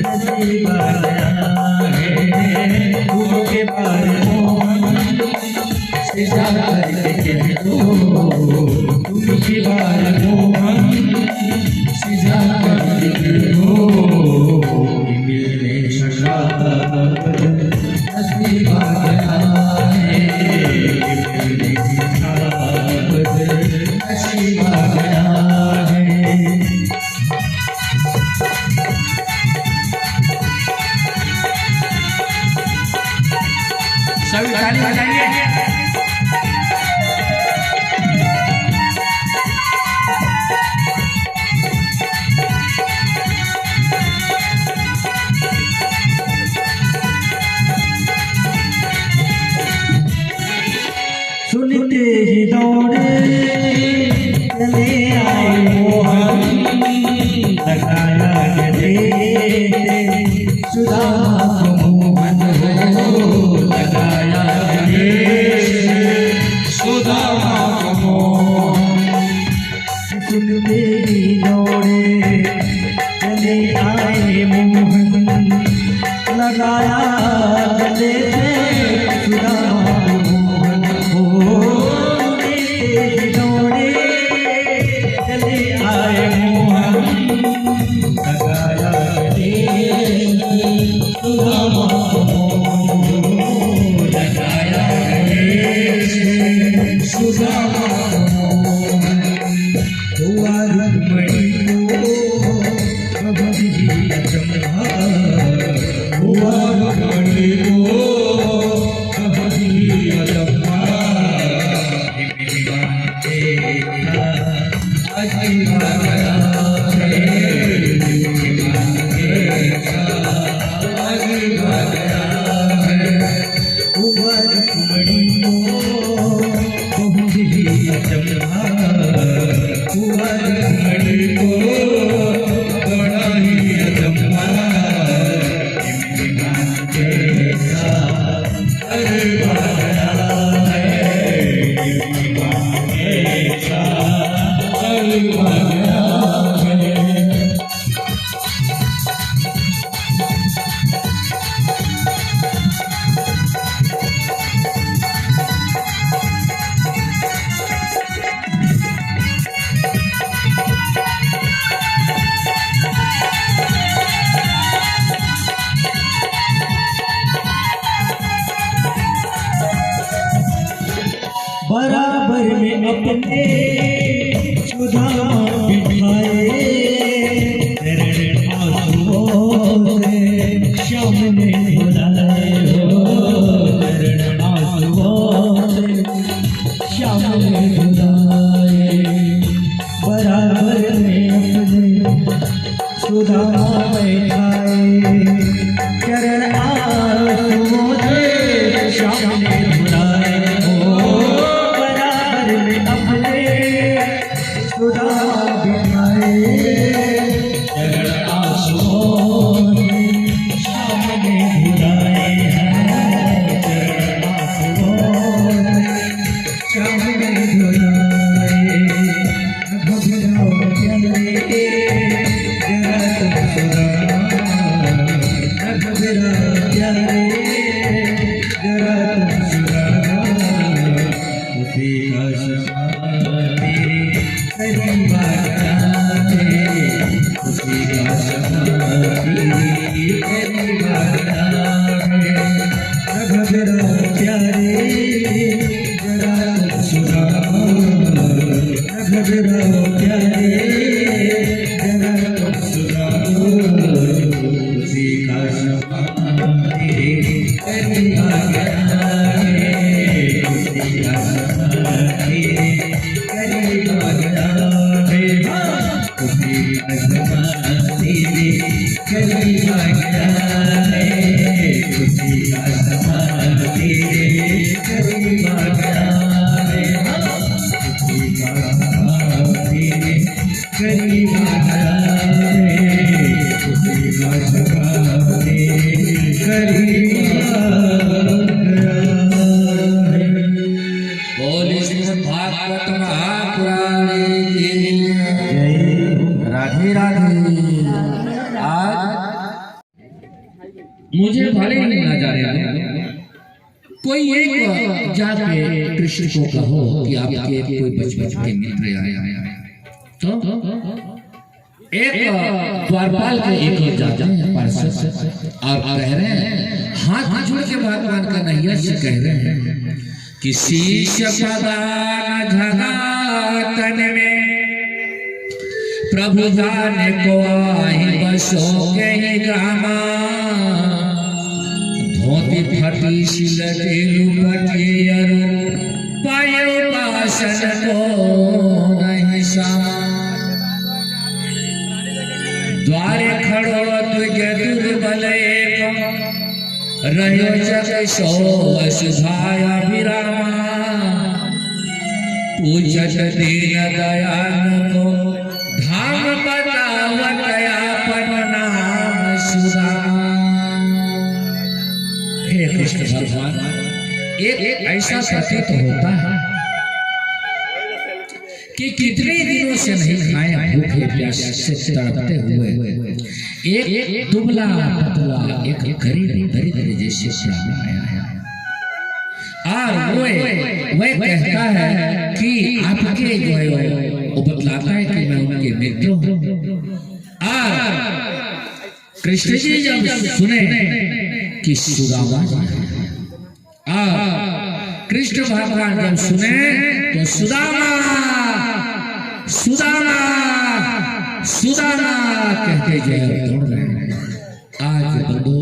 नसीबा गया है। तुम के बार मोहन से जार के कह दो, तुम की बार मोहन से जार के दो, मिले सखावत नसीबा गया है, मिले सखावत नसीबा गया है। सभी ताली बजाइए। सुनते ही दौड़े चले आए मोहन, लगाया गले सुदामा मोहन हो, लगाया गले सुदामा मोहन। सुनते ही दौड़े चले आए मोहन, लगाया गले सुदामा मोहन हो, दौड़े चले आए मोहन, लगाया गले सुदामा बराबर में अपने सुदामा बिठाए चरण आंसुओं से श्याम ने धुलाए हो चरण आंसुओं से श्याम ने धुलाए बराबर में अपने सुदामा बिठाए चरण आंसुओं से श्याम ने धुलाए मुझे भले ही ना जा रहे कोई एक जाके कृष्ण को कहो कि आपके कोई बचपन के मित्र आए तो एक द्वारपाल के एक जाते हैं पार्षद और कह रहे हैं हाथ जोड़ के भगवान का नैया से कह रहे हैं कि शीश पदान झगातन में प्रभु जाने को आई बसो के ग्रामा धोती फटी सिलटे लुपटे अरु पायो पासन को नहीं सा द्वारे खड़ो तुझे दुर्बल एक रहो जग सो वसुधाया विरामा पूछत दीन दयाल को धाम बतावत आपन नाम सुदामा। हे कृष्ण भगवान एक ऐसा प्रतीत होता है कि कितने दिनों से नहीं खाए भूखे प्यासे से तड़पते हुए एक दुबला पतला एक गरीब दरिद्र जैसे ब्राह्मण आया है और वो कहता है कि आपके जो है वो बतलाता है कि मैं उनके मित्र हूँ। और कृष्ण जी जब सुने कि सुदामा कृष्ण भगवान जब सुने तो सुदामा सुदामा सुदामा कहते जय दौड़ रहे हैं। आज बंधु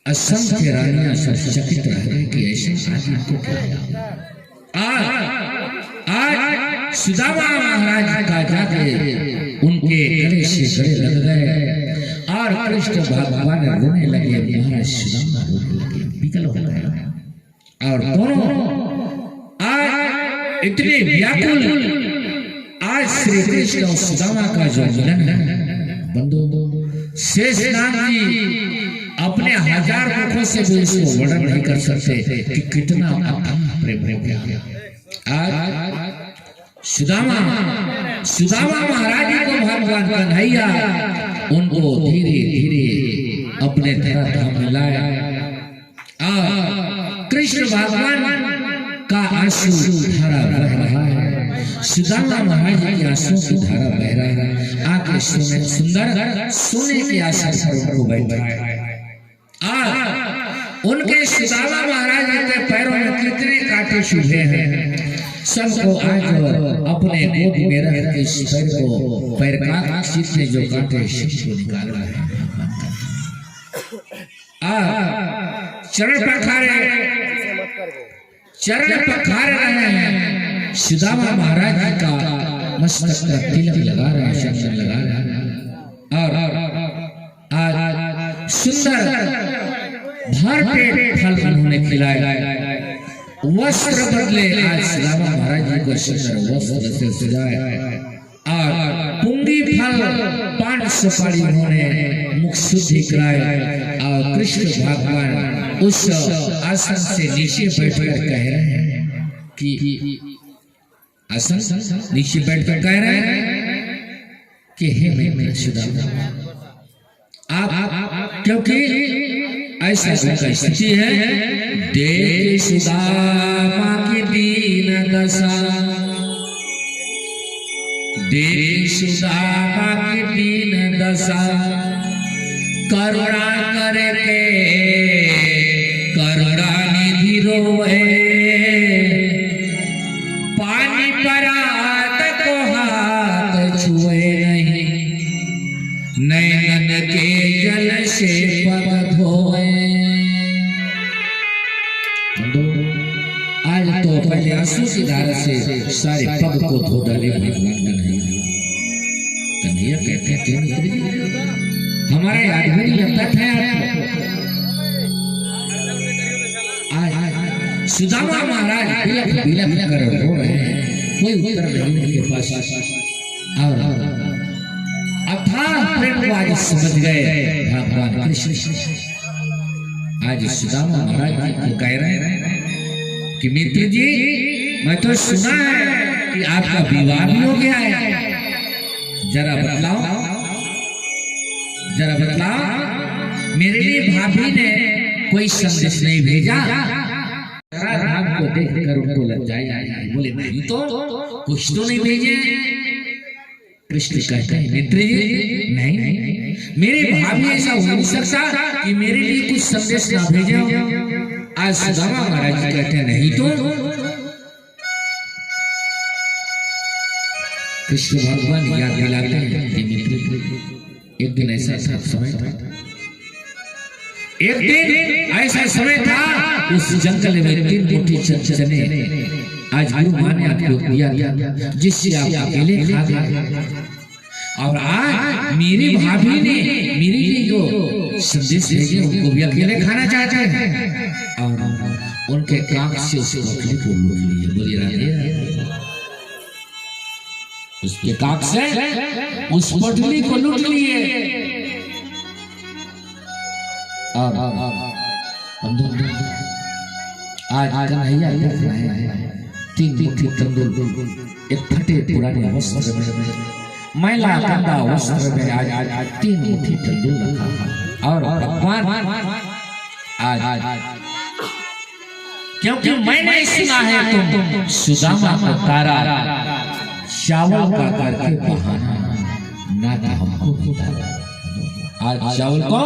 असंख्य रानियां चकित रह गए कि ऐसे आदमी को क्या आज सुदामा महाराज का जाके उनके गले से गले लग गए और कृष्ण भगवान रोने लगे। महाराज सुदामा रोने लगे, विकल हो गए और दोनों आज इतने व्याकुल। आज श्री कृष्ण और सुदामा का जो मिलन है बंधु शेषनाग जी अपने हजार मुखों से भी इसको वर्णन नहीं कर सकते कि कितना अथाह प्रेम हो गया। आज सुदामा महाराज जी को भगवान कन्हैया उनको धीरे धीरे अपने धराधाम में लाया। कृष्ण भगवान का आंसू धारा बह रहा है, सुदामा महाराज की आंसुओं की धारा बह रहा है। आके सुंदर सोने की आशा पर उनको बैठा है। उनके सुदामा महाराज के पैरों में कितने कांटे चुभे हैं, सबको आज अपने गोद में रख के इस पैर का शीत में जो कांटे शीत को निकाल रहे हैं। चरण पखारे रहे हैं। सुदामा महाराज जी का मस्तक पर तिलक लगा रहे हैं, चंदन लगा रहे हैं और आज सुंदर भर पेट फल उन्होंने खिलाए, वस्त्र बदले। आज सुदामा महाराज जी को सुंदर वस्त्र से सजाए और पुंगी फल पान सुपारी उन्होंने मुख शुद्धि कराए और कृष्ण भगवान उस आसन से नीचे बैठकर कह रहे हैं कि आसन नीचे बैठकर कह रहे हैं कि हे मेरे सुदामा, आप क्योंकि ऐसा उनका स्थिति है, देख सुदामा की दीन दशा, देख सुदामा की दीन दशा, करुणा करके करुणा निधि रोए, पानी परात को हाथ छुए नहीं, नयन के जल से पग धोए। आज तो पहले आंसू की धारा से सारे पग को धो डाले भगवान कन्हैया। कहते हैं मित्र जी, हमारा याद भी नहीं लगता था आज सुदामा महाराज बिलख कर रो रहे हैं, कोई उत्तर नहीं उनके पास। और अथाह प्रेम को आज समझ गए भगवान कृष्ण। आज सुदामा महाराज जी को कह रहे हैं कि मित्र जी, मैं तो सुना है कि आपका विवाह भी हो गया है, जरा बतलाओ, जरा बतलाओ, मेरे लिए भाभी ने कोई संदेश नहीं भेजा? राम को देखकर उनको लज्जाई आई, बोले नहीं तो कुछ तो नहीं भेजे। कृष्ण कहते हैं मित्र जी, नहीं, मेरे भाभी ऐसा हो नहीं सकता कि मेरे लिए कुछ संदेश ना भेजे। आज सुदामा महाराज जी कहते हैं नहीं तो। कृष्ण भगवान याद दिलाते हैं मित्र, एक दिन ऐसा समय था, एक दिन ऐसा समय था, उस जंगल में 3 मुट्ठी चने आज गुरु मां ने आपको दिया था, जिससे आप अकेले खा गए। और आज मेरी भाभी ने मेरे लिए जो संदेश भेजे उनको भी अकेले खाना चाहते हैं, और उनके कांख से उस पोटली को लूट लिए। बोली राधे, उसके कांख से उस पोटली को लूट लिए। और आज कन्हैया देख रहे हैं 3 मुट्ठी तंदूर एक फटे पुराने वस्त्र में, मैला गंदा वस्त्र में आज 3 मुट्ठी तंदूर रखा। और भगवान आज क्योंकि मैंने सुना है तुम सुदामा को तारा चावल का करके बहाना ना था हमको बताया। आज चावल को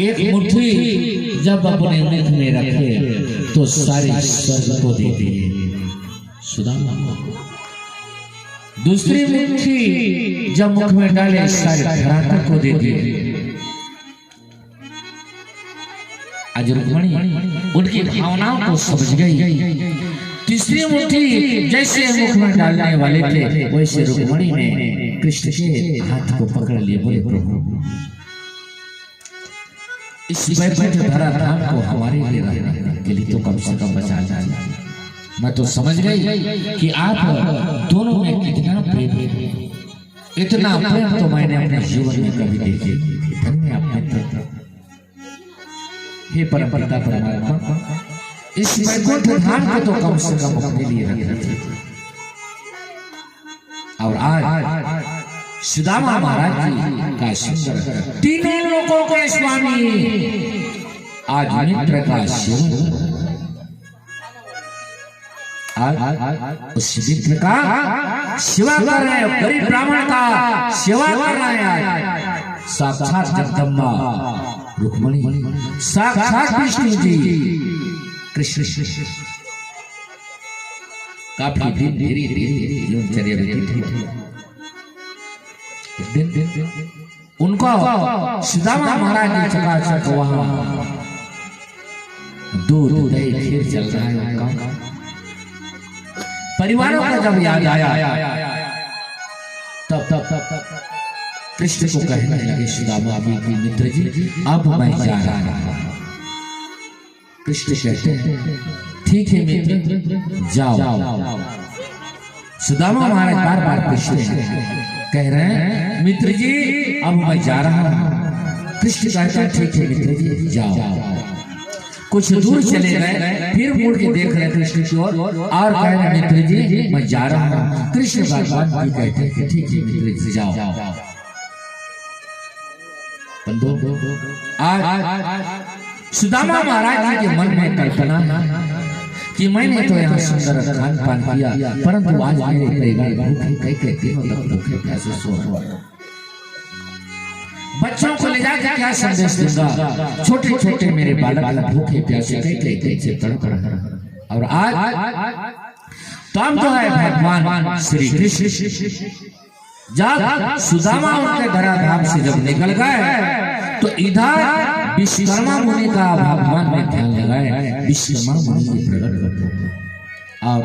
एक मुट्ठी जब अपने मुख में रखे तो सारे स्वर्ग को दे दिए सुदामा। दूसरी मुट्ठी जब मुख में डाले सारे धरातल को दे दिए। आज रुक्मणी उनकी भावनाओं को समझ गई। तीसरी मुट्ठी जैसे मुख में डालने वाले थे वैसे रुक्मणी ने कृष्ण के हाथ को पकड़ लिए। बोले प्रभु, इस वैकुंठ धरा धाम को हमारे लिए रहने के लिए तो कम से कम बचा जाए। मैं तो समझ गई कि आप दोनों में कितना प्रेम है। इतना प्रेम तो मैंने अपने जीवन में कभी देखे। धन्य आपने हे परम पिता परमात्मा, इस वैकुंठ धाम को तो कम से कम अपने लिए रखना चाहिए। और आज सुदामा महाराज जी का सुंदर 3 लोकों के स्वामी आज मित्र का सेवन, आज उस मित्र का सेवा कर रहे हैं, गरीब ब्राह्मण का सेवा कर रहे हैं। साक्षात जगदम्बा रुक्मणी साक्षात विष्णु जी कृष्ण काफी दिन धीरे धीरे जीवनचर्या व्यतीत हुई। एक दिन उनको सुदामा महाराज ने चकाचक वहां दूध दही खीर चल रहा है उनका। परिवारों का जब याद आया तब कृष्ण को कहने लगे सुदामा जी की मित्र जी अब मैं जा रहा हूं। कृष्ण कहते हैं ठीक है मित्र जाओ। सुदामा महाराज बार बार कृष्ण कह रहे हैं मित्र जी अब मैं जा रहा हूं। कृष्ण कहते हैं ठीक है मित्र जी जाओ। कुछ दूर चले गए फिर मुड़ के देख रहे कृष्ण की ओर और कह रहे मित्र जी मैं जा रहा हूं। कृष्ण भगवान भी कहते हैं ठीक है मित्र जी जाओ। आज सुदामा महाराज जी के मन में कल्पना कि मैंने तो यहाँ सुंदर खान पान किया परंतु आज मेरे परिवार भूखे कई दिनों तक भूखे प्यासे सो रहे। बच्चों को ले जाकर क्या संदेश दूंगा? छोटे छोटे मेरे बालक भूखे प्यासे कई से तड़प रहे। और आज तो है भगवान श्री कृष्ण। जब सुदामा उनके धराधाम से जब निकल गए तो इधर विश्वकर्मा मुनि का भगवान में ध्यान लगाए। विश्वकर्मा मुनि प्रकट करते और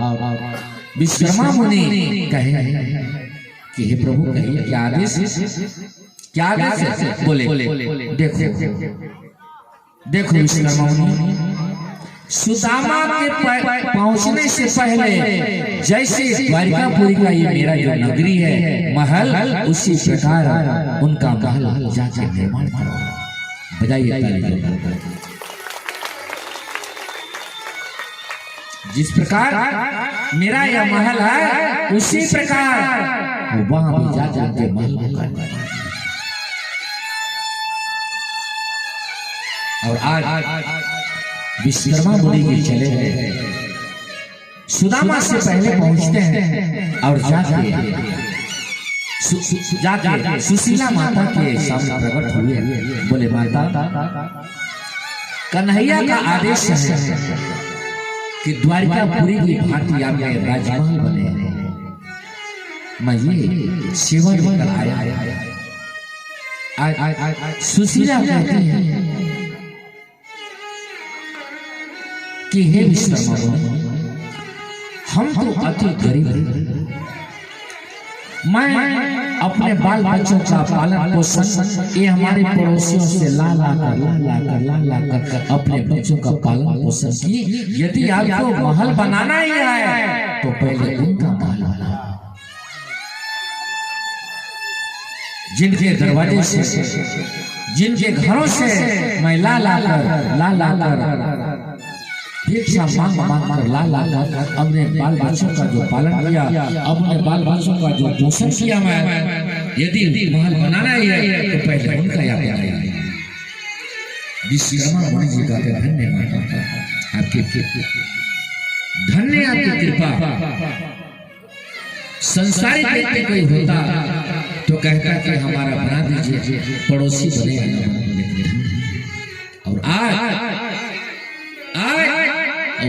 विश्वकर्मा मुनि कहे कि हे प्रभु कहिए क्या आदेश बोले देखो विश्वकर्मा मुनि सुदामा के पहुंचने से पहले जैसे द्वारिकापुरी का ये मेरा जो नगरी है महल उसी प्रकार उनका महल जाके निर्माण करो। बजाइए जिस प्रकार मेरा यह महल है उसी प्रकार वहां भी जाके महल करना। और आज विश्वकर्मा मुनि के चले गए सुदामा से पहले पहुंचते हैं और जाके सुशीला माता के सामने प्रकट हुए। बोले माता कन्हैया का आदेश है कि द्वारिकापुरी की भांति आपके राजमहल बने। मैं ये सेवा लेकर आया। सुशीला कहती है कि हे विश्वकर्मा हम तो अति गरीब हैं। मैं अपने बाल बच्चों का पालन पोषण ये हमारे पड़ोसियों से ला ला कर अपने बच्चों का पालन पोषण की। यदि आपको महल बनाना ही है तो पहले उनका महल बना। जिनके दरवाजे से जिनके घरों से मैं ला ला कर भिक्षा मांग कर ला अपने बाल बच्चों का जो पालन किया अपने बाल बच्चों का जो पोषण किया मैं यदि महल बनाना ही है तो पहले उनका याद आया। विश्वकर्मा मुनि जी का धन्य माता आपकी धन्य आपकी कृपा। संसारिक व्यक्ति कोई होता तो कहता कि हमारा बना दीजिए पड़ोसी बने। और आज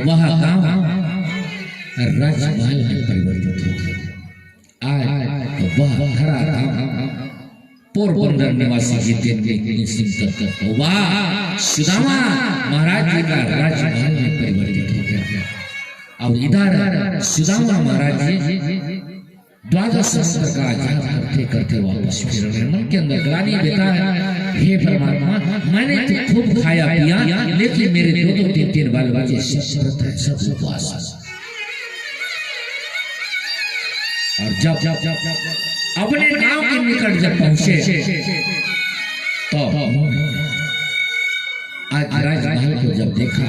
वह काम राजमहल में परिवर्तित हो गया। आज वह खरा काम पोरबंदर निवासी वह सुदामा महाराज जी का राजमहल में परिवर्तित हो गया। और इधर सुदामा महाराज जी द्वादश सहस्त्र का जाप करते करते वापस फिर रहे। मन के अंदर ग्लानि बेटा हे परमात्मा मैंने तो खूब खाया पिया लेकिन मेरे दो तीन बाल बच्चे सब उपवास। और जब अपने गांव के निकट जब पहुंचे तो आज राजमहल को जब देखा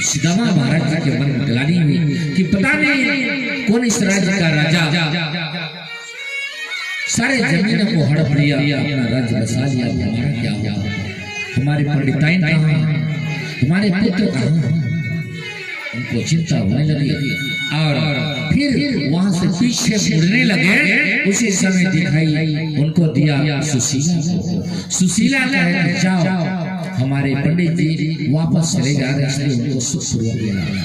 सुदामा महाराज जी के मन में ग्लानि हुई कि पता नहीं कौन इस राज्य का राजा सारे जमीनों को हड़प लिया अपना राज्य बसा लिया। हमारा क्या हुआ? हमारे पंडिताइन कहाँ हैं? हमारे पुत्र कहाँ हैं? उनको चिंता होने लगी और फिर वहां से पीछे मुड़ने लगे। उसी समय दिखाई उनको दिया सुशीला को। सुशीला कहे जाओ हमारे पंडित जी वापस चले जा रहे हैं, उनको सुखपूर्वक ले आया।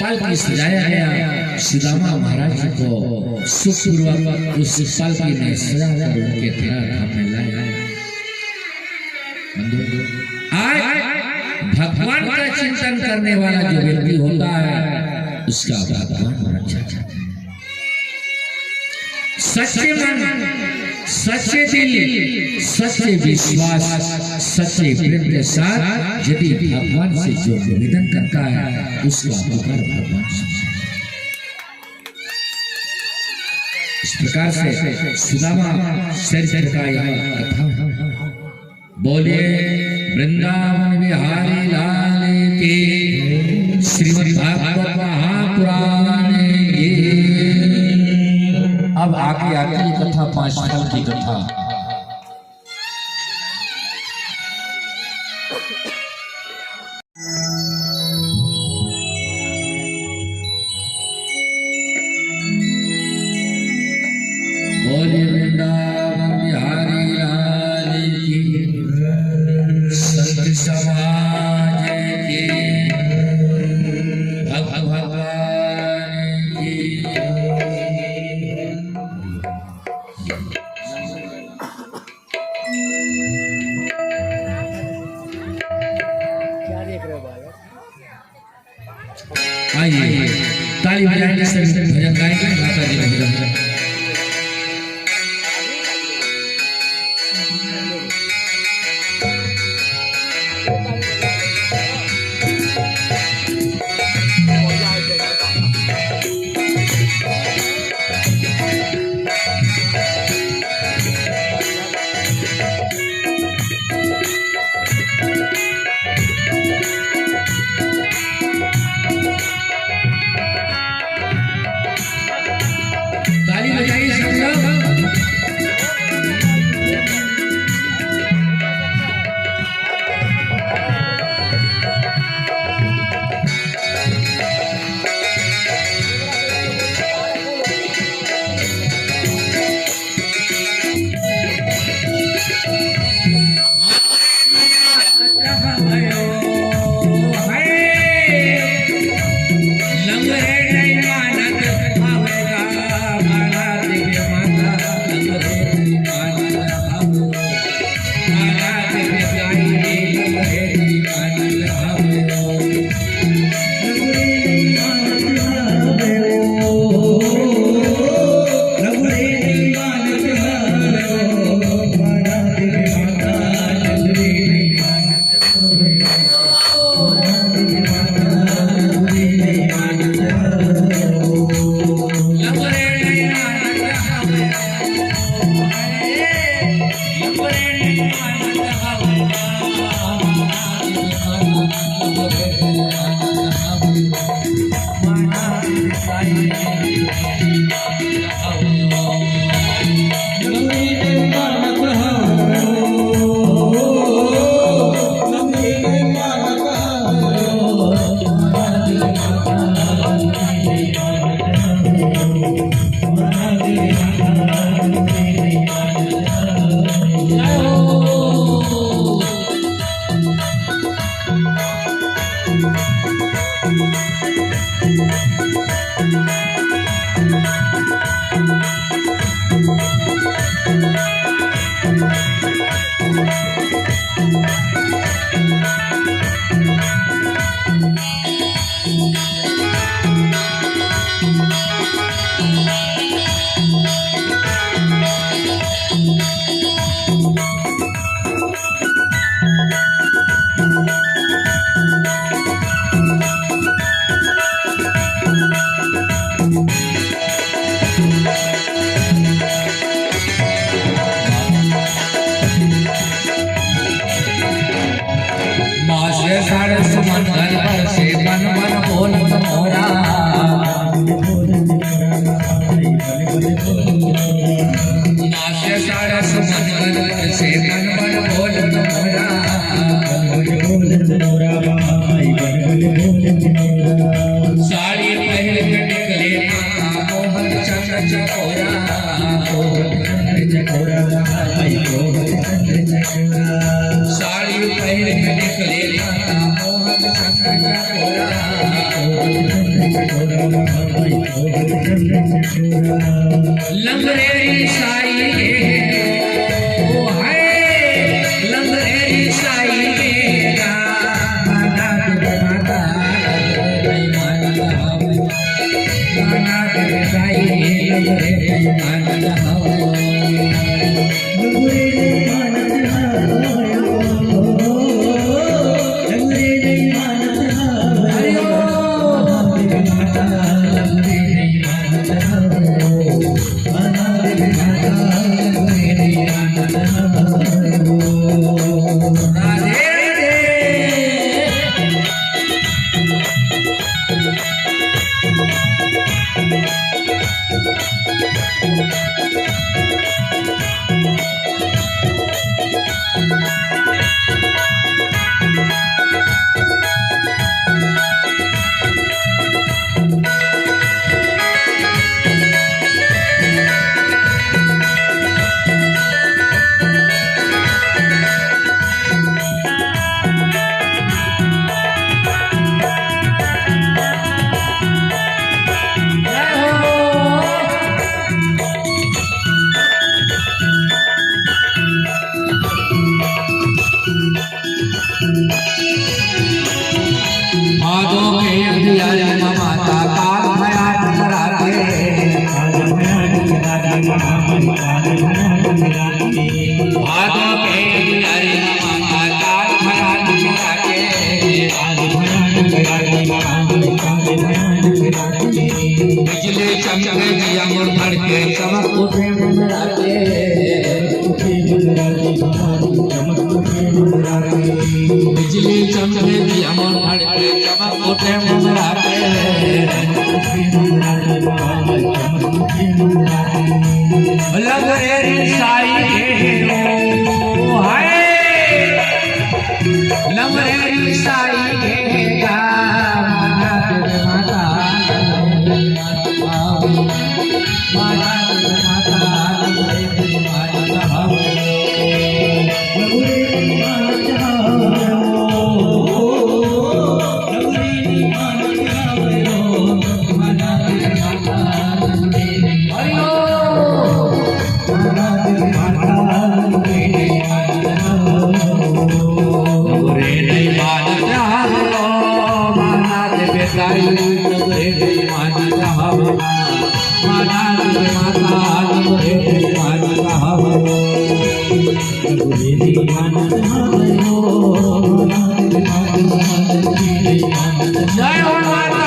पालकी सजाया गया, सुदामा महाराज जी को सुखपूर्वक उस पालकी में सजा कर उनके तीर्थ में लाया। आज भगवान का चिंतन करने वाला जो व्यक्ति होता है उसका भगवान रक्षा करता है। सच्चे मन, सच्चे दिल, सच्चे विश्वास, सच्चे प्रेम के साथ यदि भगवान से जो निवेदन करता है उसका पुकार भगवान सुनता है। इस प्रकार से सुदामा चरित्र का यह कथा। बोलिए वृंदावन बिहारी लाल की, श्रीमद् भागवत महापुराण की। अब आगे आती है कथा, 5 फल की कथा। बोले वृंदावन बिहारी लाल की, संत समाज की, भगवान की। आइए ताली बजाएंगे, सभी भजन गाएंगे, माता जी का भजन। ताली बजाइए सब लोग। सारस मंगल पर से मन मन बोलत मोरा, नाचे सारस मंगल पर से मन मन बोलत मोरा, साड़ी पहन के निकले मोहन चंद्र चकोरा, लंगरेरी साई ओ हाय लंगरेरी साई माना के माता माना के साई लंगरेरी माना बिजली चमके दिया मोर भर के चमक उठे मुनराते बिजली चमके दिया मोर भर के चमक उठे मुनराते लंगरेरी साई ओ हाय लंगरेरी साई का माता जय हो माता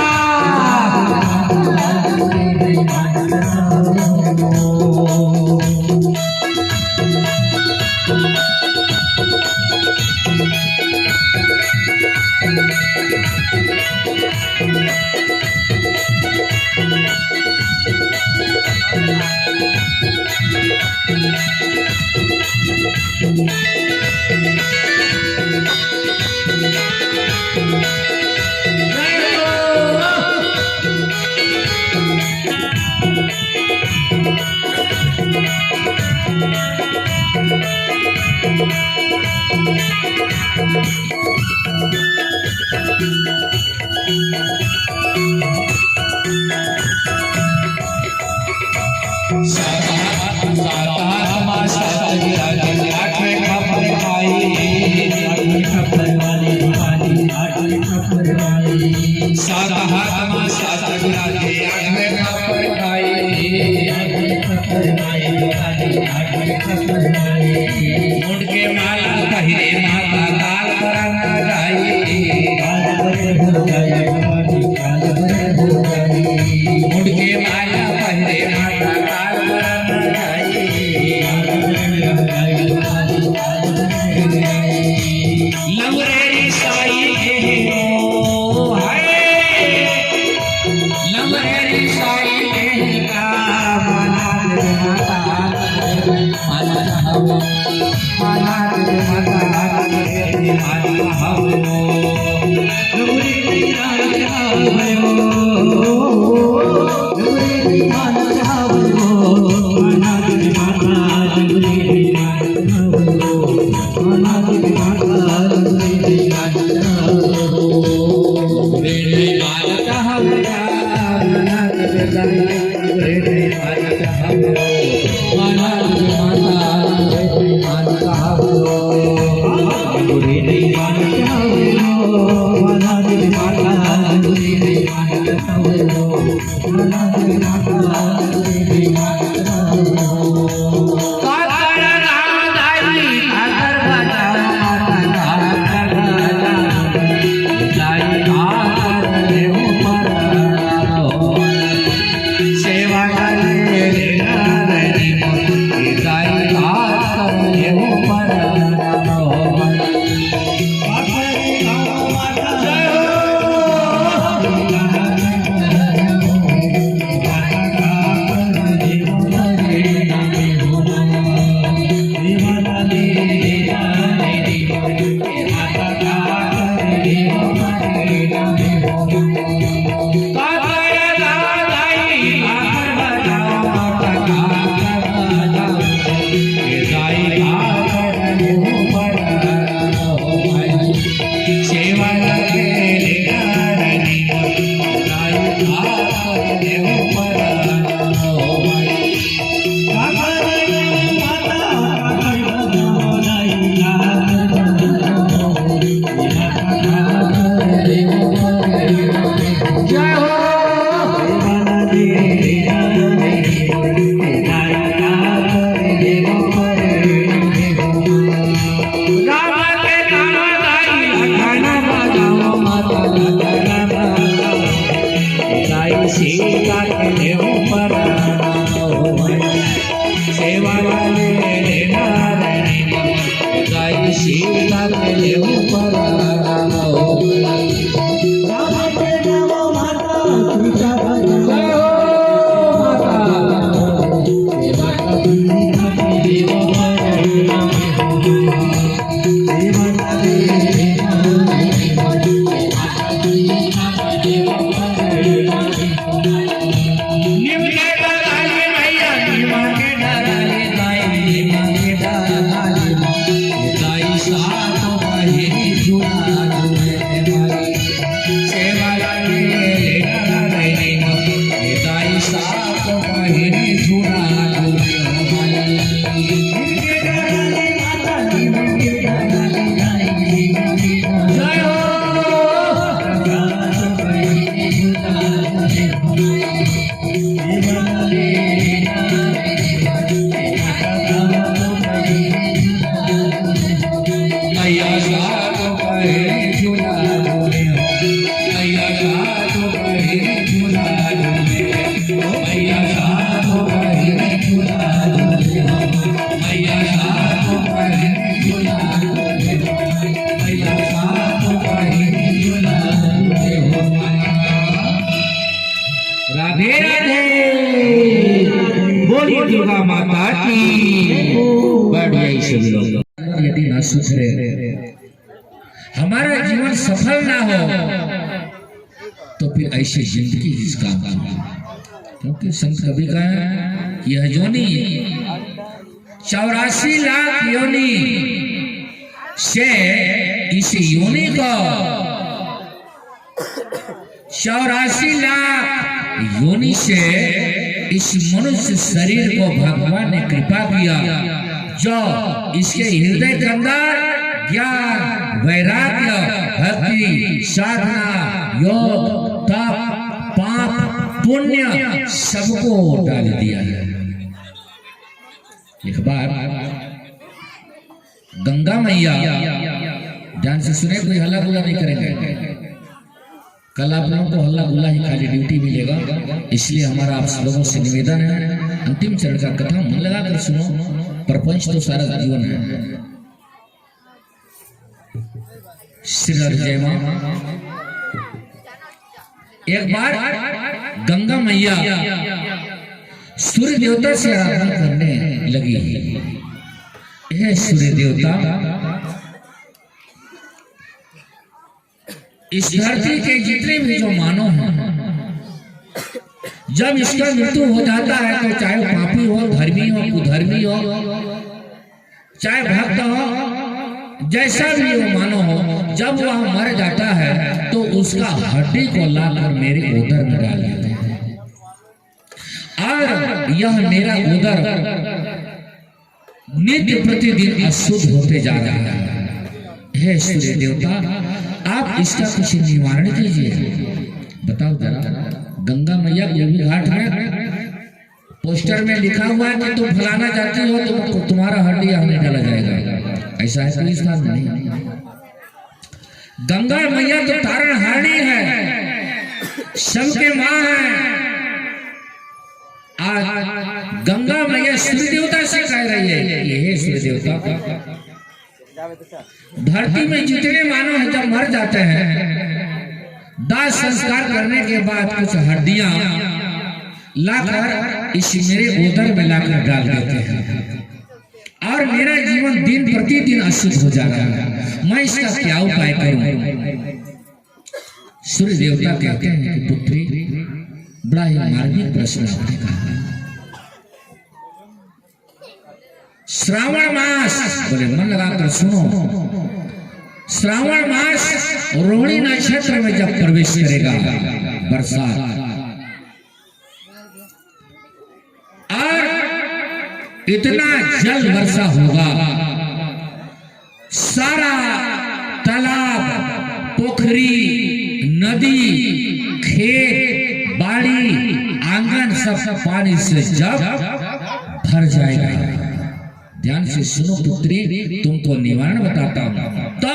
मुड़के माला पहिरे माता काल करना मुड़के माला पहिरे माता काल करना लंगरेरी साई लंगरेरी साई का माना जय हो राधे राधे बोलिए दुर्गा माता की बढ़िया ही सब लोग यदि ना सुधरे हमारा जीवन सफल ना हो तो फिर ऐसी जिंदगी किस काम की क्योंकि संत कवि का यह योनि 84 लाख योनि से इस योनि को 84 लाख योनि से इस मनुष्य शरीर को भगवान ने कृपा किया जो इसके हृदय के अंदर ज्ञान वैराग्य भक्ति साधना योग तप पाप पुण्य सबको डाल दिया है। एक बार गंगा मैया ध्यान से सुने कोई हल्ला गुल्ला नहीं करेंगे कल आप लोगों को हल्ला गुल्ला ही खाली ड्यूटी मिलेगा इसलिए हमारा आप लोगों से निवेदन है अंतिम चरण का कथा मन लगा कर सुनो प्रपंच तो सारा जीवन है। श्री जय मां एक बार गंगा मैया सूर्य देवता से आराधना करने लगी है। सूर्य देवता इस धरती के जितने भी जो मानव हैं जब इसका मृत्यु हो जाता है तो चाहे पापी हो धर्मी हो कुधर्मी हो चाहे भक्त हो जैसा भी वो मानव हो जब वह मर जाता है तो उसका हड्डी को लाकर मेरे उदर में डाल देते हैं और यह मेरा उदर नित्य प्रतिदिन अशुद्ध होते जा रहा है। हे सूर्य देवता आप इसका कुछ निवारण कीजिए। बताओ जरा गंगा मैया को भी घाट है पोस्टर में लिखा हुआ है कि तुम फलाना जाती हो तो तुम्हारा हड्डी हमें डाला जाएगा ऐसा है कोई स्थान नहीं। गंगा मैया तो तारणहारिणी है सबके माँ है। आज गंगा मैया सूर्य देवता से कह रही है ये सूर्य देवता धरती में जितने मानव हैं जब मर जाते हैं दाह संस्कार करने के बाद कुछ हड्डियां लाकर इस मेरे उदर में लाकर डाल देते हैं और मेरा जीवन दिन प्रतिदिन अशुद्ध हो जा रहा है। मैं इसका क्या उपाय करूं? सूर्य देवता कहते हैं कि पुत्री बड़ा ही मार्मिक प्रश्न आपने कहा। श्रावण मास बोले मन लगाकर सुनो श्रावण मास रोहिणी नक्षत्र में जब प्रवेश करेगा बरसात और इतना जल वर्षा होगा सारा तालाब पोखरी, नदी, खेत, बाड़ी, आंगन सब पानी से जब भर जाएगा। ध्यान से सुनो पुत्री, तुमको निवारण बताता हूं। तो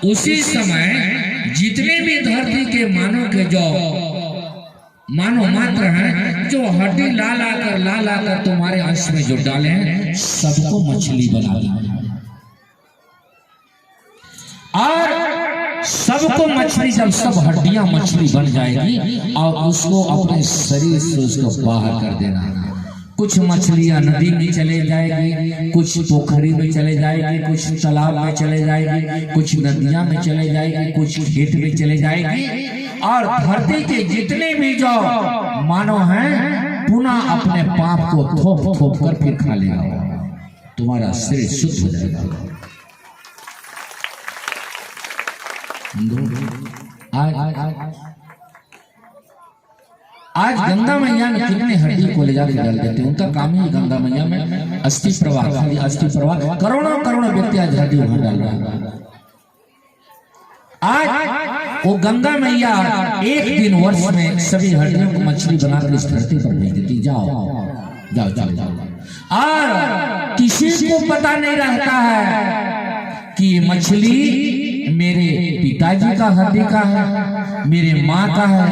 उसी समय जितने भी धरती के मानव मात्र हैं, जो हड्डी ला कर तुम्हारे अंश में जो डाले हैं, सबको मछली बना देंगे। और सबको मछली, जब सब हड्डियां मछली बन जाएगी और उसको अपने शरीर से उसको बाहर कर देना। कुछ मछलियां नदी में चले जाएगी, कुछ पोखरी में चले जाएगी, कुछ तालाब में चले जाएगी, कुछ नदियां में चले जाएगी, कुछ खेत में चले जाएगी। और धरती के जितने भी जो मानव हैं, पुनः अपने पाप को थोप थोप कर फिर खा लेगा। तुम्हारा शरीर शुद्ध हो जाएगा। आज गंगा मैया में कितने हड्डी को ले जाकर डाल देते हैं। उनका काम ही गंगा मैया में अस्थि प्रवाह, खाली अस्थि प्रवाह। करोड़ों व्यक्ति आज हड्डी वहां डाल रहे हैं। आज वो गंगा मैया एक दिन वर्ष में सभी हड्डियों को मछली बनाकर इस धरती पर भेज देती। जाओ। और किसी को पता नहीं रहता है कि मछली मेरे पिताजी का हड्डी का है, मेरे माँ का है,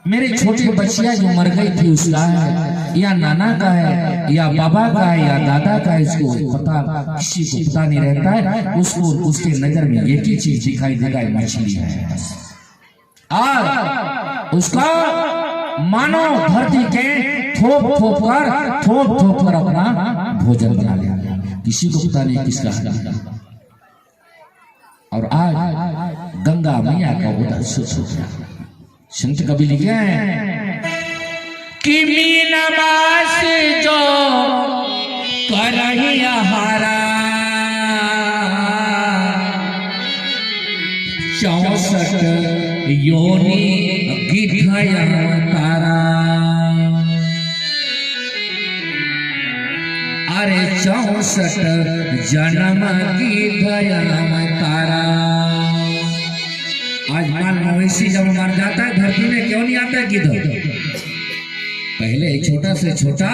मेरे छोटे बच्चिया जो मर गई थी उसका है, या नाना का है, या बाबा का है, या दादा का है। इसको पता, किसी को पता नहीं रहता है। उसको उसके नजर में एक ही चीज दिखाई देगा, मछली है। और उसका मानो धरती के थोप थोप कर अपना भोजन बना लिया। किसी को पता नहीं किसका है। और आज गंगा मैया का उदय सोचा। संत कवि लिखे हैं कि मीनमास जो करही हारा, 64 योनि गिधय तारा। अरे 64 जन्म गिधय तारा। आज मान मवेशी जब मर जाता है धरती में, क्यों नहीं आता है गिद्ध? पहले छोटा से छोटा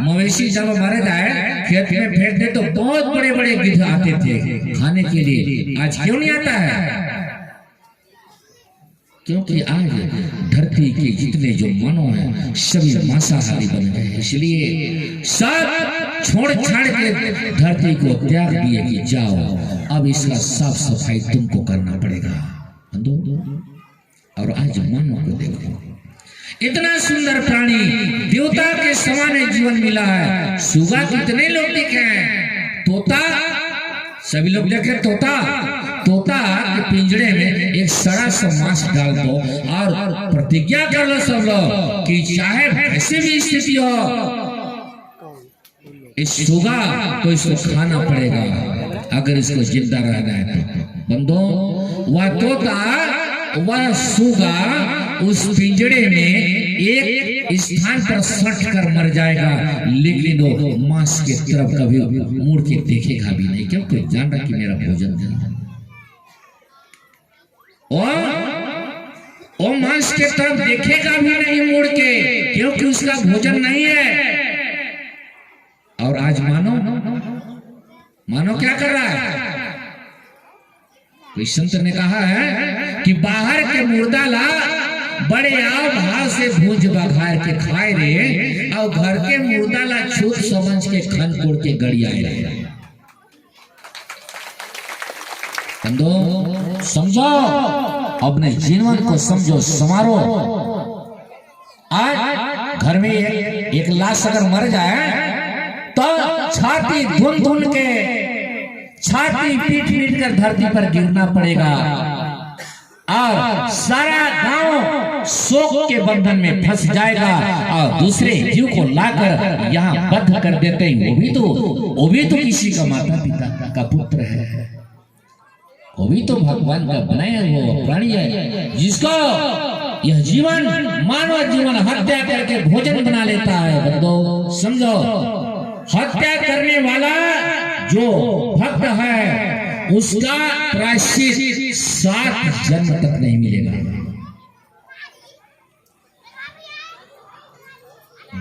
मवेशी जब मर जाए खेत में फेंक दे तो बहुत बड़े बड़े गिद्ध आते थे खाने के लिए। आज क्यों नहीं आता है? क्योंकि आज धरती के जितने जो मानव हैं सभी मांसाहारी बन गए। इसलिए सब छोड़ छाड़ के धरती को त्याग दिए कि जाओ अब इसका साफ सफाई तुमको करना पड़ेगा। और आज मानव को देखो, इतना सुंदर प्राणी, देवता के समान जीवन मिला है। सुगा कितने लोग देखे हैं, तोता सभी लोग देखे। तोता के पिंजरे में एक सड़ा सा मांस डाल दो और प्रतिज्ञा कर लो सब लोग कि चाहे कैसे भी स्थिति हो, इस सुगा को इसको खाना पड़ेगा अगर इसको जिंदा रहना है तो। बंदो, वह तोता, वह सुगा उस पिंजरे में एक स्थान पर सट कर मर जाएगा, लेकिन वो मांस के तरफ कभी मुड़ के देखेगा भी नहीं, क्योंकि जान रहा कि मेरा भोजन है। और मांस के तरफ देखेगा भी नहीं मुड़ के, क्योंकि उसका भोजन नहीं है। और आज मानो क्या कर रहा है? कोई संत ने कहा है कि बाहर के मुर्दा ला बड़े आओ भाव से भूंज बघार के खाए रे, और घर के मुर्दा ला छूत समझ के खन कोड़ के गड़ियाए रे। समझो, अपने जीवन को समझो, संवारो। आज घर में एक लाश अगर मर जाए तो छाती धुन के, छाती पीट कर धरती पर गिरना पड़ेगा, और सारा गांव शोक के बंधन में फंस जाएगा, और दूसरे जीव को लाकर यहाँ बद्ध कर देते हैं। वो भी तो किसी का माता पिता का पुत्र है, वो भी तो भगवान का बनाया वो प्राणी है, जिसको यह जीवन, मानव जीवन हत्या करके भोजन बना लेता है। बंदो समझो, हत्या करने वाला जो भक्त है उसका प्रायश्चित 7 जन्म तक नहीं मिलेगा।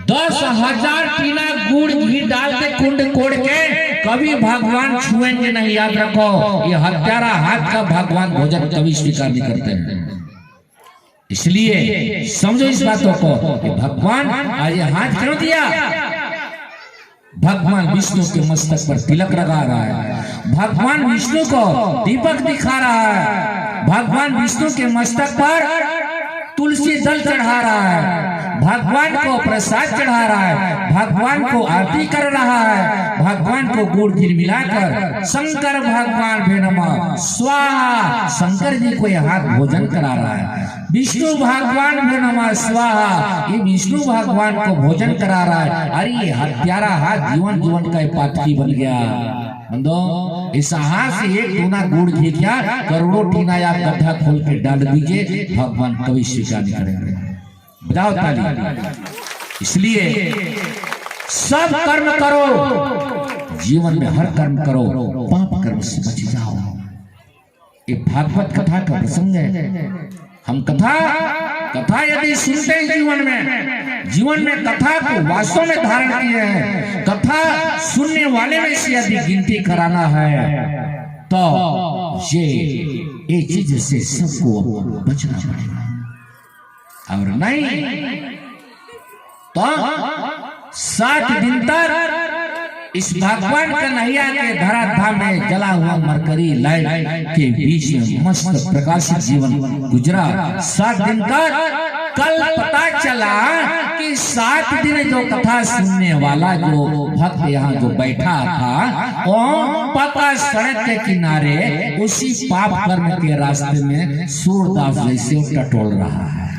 10,000 टीना गुड़ घी डाल के कुंड कोड़ के कभी भगवान छुएंगे नहीं, याद रखो। ये हत्यारा हाथ का भगवान भोजन कभी स्वीकार नहीं करते हैं। इसलिए समझो इस बातों को कि भगवान आज ये हाथ क्यों दिया। भगवान विष्णु के मस्तक पर तिलक लगा रहा है, भगवान विष्णु को दीपक दिखा रहा है, भगवान विष्णु के मस्तक पर तुलसी दल चढ़ा रहा है, भगवान को प्रसाद चढ़ा रहा है, भगवान को आरती कर रहा है, भगवान को गुड़ घी मिलाकर शंकर भगवान भे नमः स्वाहा, शंकर जी को यह हाथ भोजन करा रहा है। विष्णु भगवान भे नमः स्वाहा, ये विष्णु भगवान को भोजन करा रहा है। अरे ये हत्यारा हाथ जीवन जीवन का पातकी बन गया। बंदो इस हाथ से एक टूना गुड़ घी क्या करोड़ों टीना आप गड्ढा खोल के डाल दीजिए, भगवान कभी स्वीकार नहीं करेंगे। बजाओ ताली। इसलिए सब कर्म करो, जीवन में हर कर्म करो, पाप कर्म से बच जाओ। ये भागवत कथा का प्रसंग है। हम कथा यदि सुनते हैं जीवन में कथा को वास्तव में धारण किए हैं, कथा सुनने वाले में से यदि गिनती कराना है तो ये चीज से सबको बचना पड़ेगा, और नहीं तो 7 दिन तक इस भगवान कन्हैया के धराधाम में जला हुआ मरकरी लाइट के बीच में मस्त प्रकाशित जीवन गुजरा। 7 दिन तक कल पता चला कि 7 दिन जो कथा सुनने वाला जो भक्त यहाँ जो बैठा था वो पक्का सड़क के किनारे उसी पाप कर्म के रास्ते में सूरदास जैसे टटोल रहा है,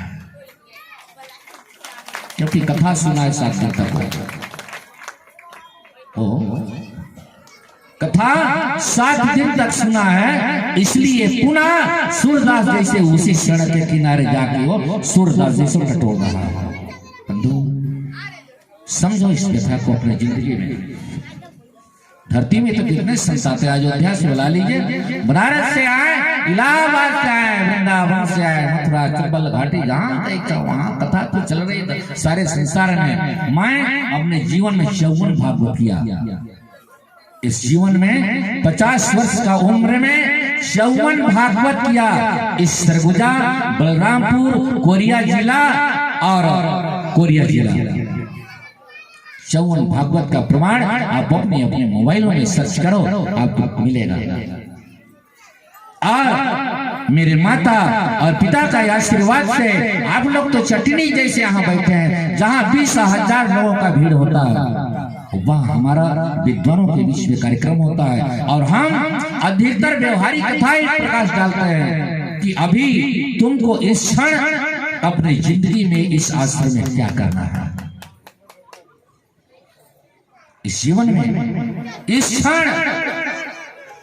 क्योंकि कथा सुना है 7 दिन तक। कथा 7 दिन तक सुना है, इसलिए पुनः सूरदास जैसे उसी सड़क के किनारे जाके वो सूरदास जैसे टटोल रहा है। बंधु समझो इस कथा को अपने जिंदगी में। धरती में तो कितने संत आते, अयोध्या से बुला लीजिए, बनारस से आए, इलाहाबाद से आए, वृंदावन से आए, मथुरा चंबल घाटी जहाँ देखा वहाँ कथा तो चल रही थी सारे संसार में। मैं अपने जीवन में 54 भागवत किया। इस जीवन में 50 वर्ष का उम्र में 54 भागवत किया। इस सरगुजा, बलरामपुर, कोरिया जिला और कोरिया जिला 54 भागवत का प्रमाण आप अपने मोबाइलों में सर्च करो, आपको मिलेगा। और मेरे माता और पिता का आशीर्वाद से आप लोग तो चटनी जैसे यहाँ बैठे हैं, जहाँ 20,000 लोगों का भीड़ होता है, वहाँ हमारा विद्वानों के बीच में कार्यक्रम होता है। और हम अधिकतर व्यवहारिक कथाएं प्रकाश डालते हैं कि अभी तुमको इस क्षण अपनी जिंदगी में इस आश्रम में क्या करना है, इस जीवन में इस क्षण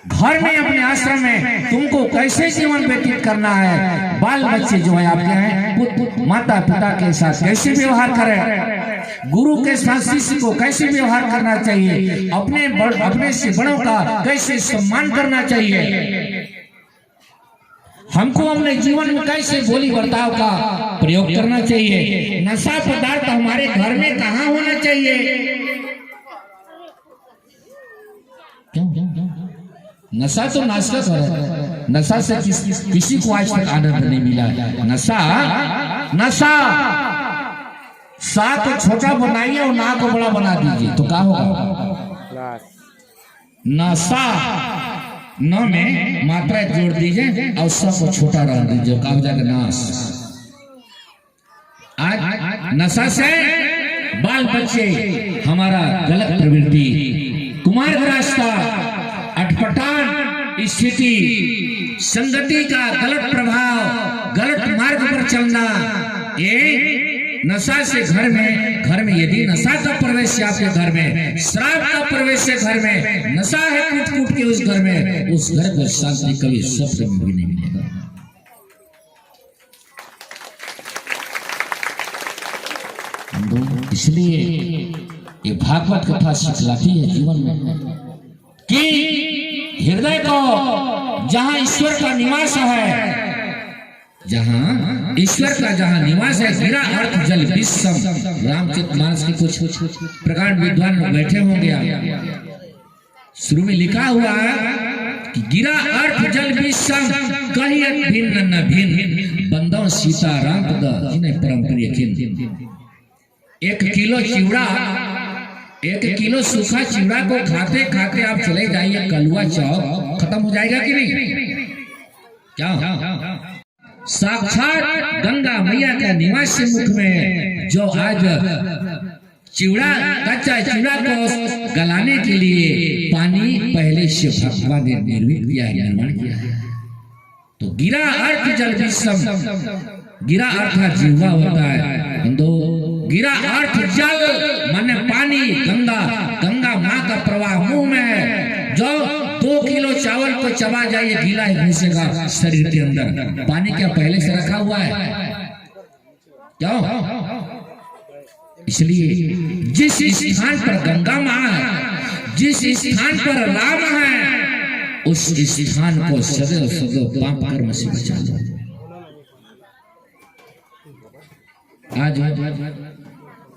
घर में अपने आश्रम में तुमको कैसे जीवन व्यतीत करना है। बाल बच्चे जो है आपके हैं, माता पिता के साथ कैसे व्यवहार करें, गुरु के साथ शिष्य को कैसे व्यवहार करना चाहिए, अपने से बड़ों का कैसे सम्मान करना चाहिए, हमको अपने जीवन में कैसे बोली बर्ताव का प्रयोग करना चाहिए, नशा पदार्थ हमारे घर में कहाँ होना चाहिए। नशा तो नाशक है, नशा से किसी को आज तक आनंद नहीं मिला। नशा सा को छोटा बनाइए और ना को बड़ा बना दीजिए तो क्या होगा। नशा न में मात्रा जोड़ दीजिए और सा को छोटा रख दीजिए, क्या हो जाएगा नाश। आज नशा से बाल बच्चे हमारा गलत प्रवृत्ति, कुमार रास्ता, अटपटान स्थिति, संगति का गलत प्रभाव, गलत मार्ग पर चलना, ये नशा से घर में यदि नशा का प्रवेश है आपके घर में, शराब का प्रवेश है घर में, नशा है कूट कूट के उस घर में, उस घर को शांति कभी सपने में भी नहीं मिलेगा। इसलिए ये भागवत कथा सिखलाती है जीवन में कि हृदय को जहां ईश्वर का निवास है, जहां ईश्वर का जहां निवास है, गिरा अर्थ जल विश्वम। रामचरितमानस के कुछ प्रकार विद्वान लोग बैठे होंगे, शुरू में लिखा हुआ है कि गिरा अर्थ जल विश्वम कही भिन्न न भिन्न, बंदो सीता राम पद जिन्हें परम प्रिय किन। 1 किलो चिवड़ा, 1 किलो सूखा चिवड़ा को खाते खाते आप चले जाइए, कलुआ चाव खत्म हो जाएगा कि नहीं? क्या साक्षात गंगा मैया का निवास मुख में जो आज चिवड़ा, कच्चा चिवड़ा को गलाने के लिए पानी पहले से भगवान ने निर्मित किया है, निर्माण किया है। तो गिरा अर्थ जल विश्वम, गिरा अर्थ जीवा होता है हिंदू, गिरा अर्थ जल माने पानी, गंगा, गंगा माँ का प्रवाह मुंह में है। जो 2 किलो चावल को चबा जाइए, गीला ही घुसेगा शरीर के अंदर। पानी क्या पहले से रखा हुआ है? क्यों? इसलिए जिस स्थान पर गंगा माँ है, जिस स्थान पर राम है, उस स्थान को सदैव सदैव पाप कर्म से बचा लो। आज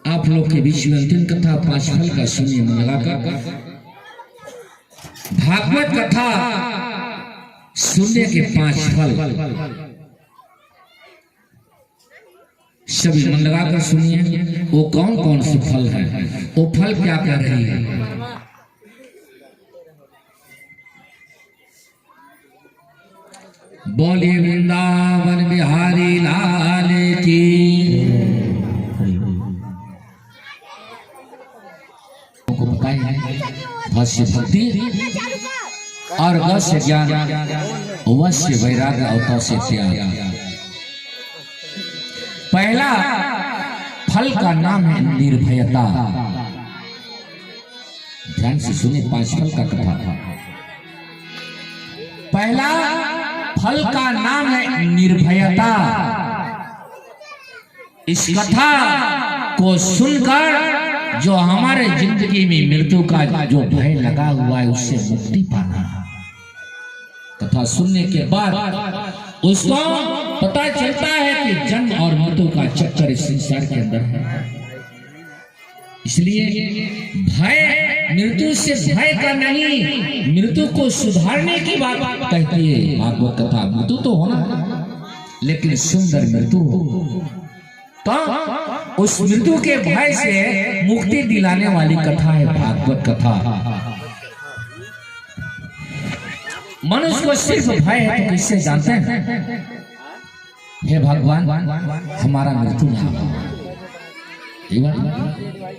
आप लोग के बीच में अंतिम कथा 5 फल का सुनिए मन लगाकर। भागवत कथा सुनने के 5 फल सभी मन लगाकर सुनिए। वो कौन कौन से फल हैं, वो फल क्या कह रही है? बोलिए वृंदावन बिहारी लाल की। को बताए हैं वश्य भक्ति और वश्य ज्ञान, वश्य वैराग्य और तस्य त्याग। पहला फल का नाम है निर्भयता। ध्यान से सुने 5 फल का कथा। पहला फल का नाम है निर्भयता। इस कथा को सुनकर जो हमारे जिंदगी में मृत्यु का जो भय लगा हुआ है, उससे मुक्ति पाना। कथा सुनने के बाद उसको पता चलता है कि जन्म और मृत्यु का चक्कर इस संसार के अंदर है। इसलिए भय मृत्यु से भय का नहीं, मृत्यु को सुधारने की बात कहती है भागवत कथा। मृत्यु तो होना है, लेकिन सुंदर मृत्यु हो, तो उस मृत्यु के भय से मुक्ति दिलाने वाली कथा है भागवत कथा। मनुष्य को सिर्फ भय है तो किससे जानते हैं? हे भगवान हमारा मृत्यु ना हो।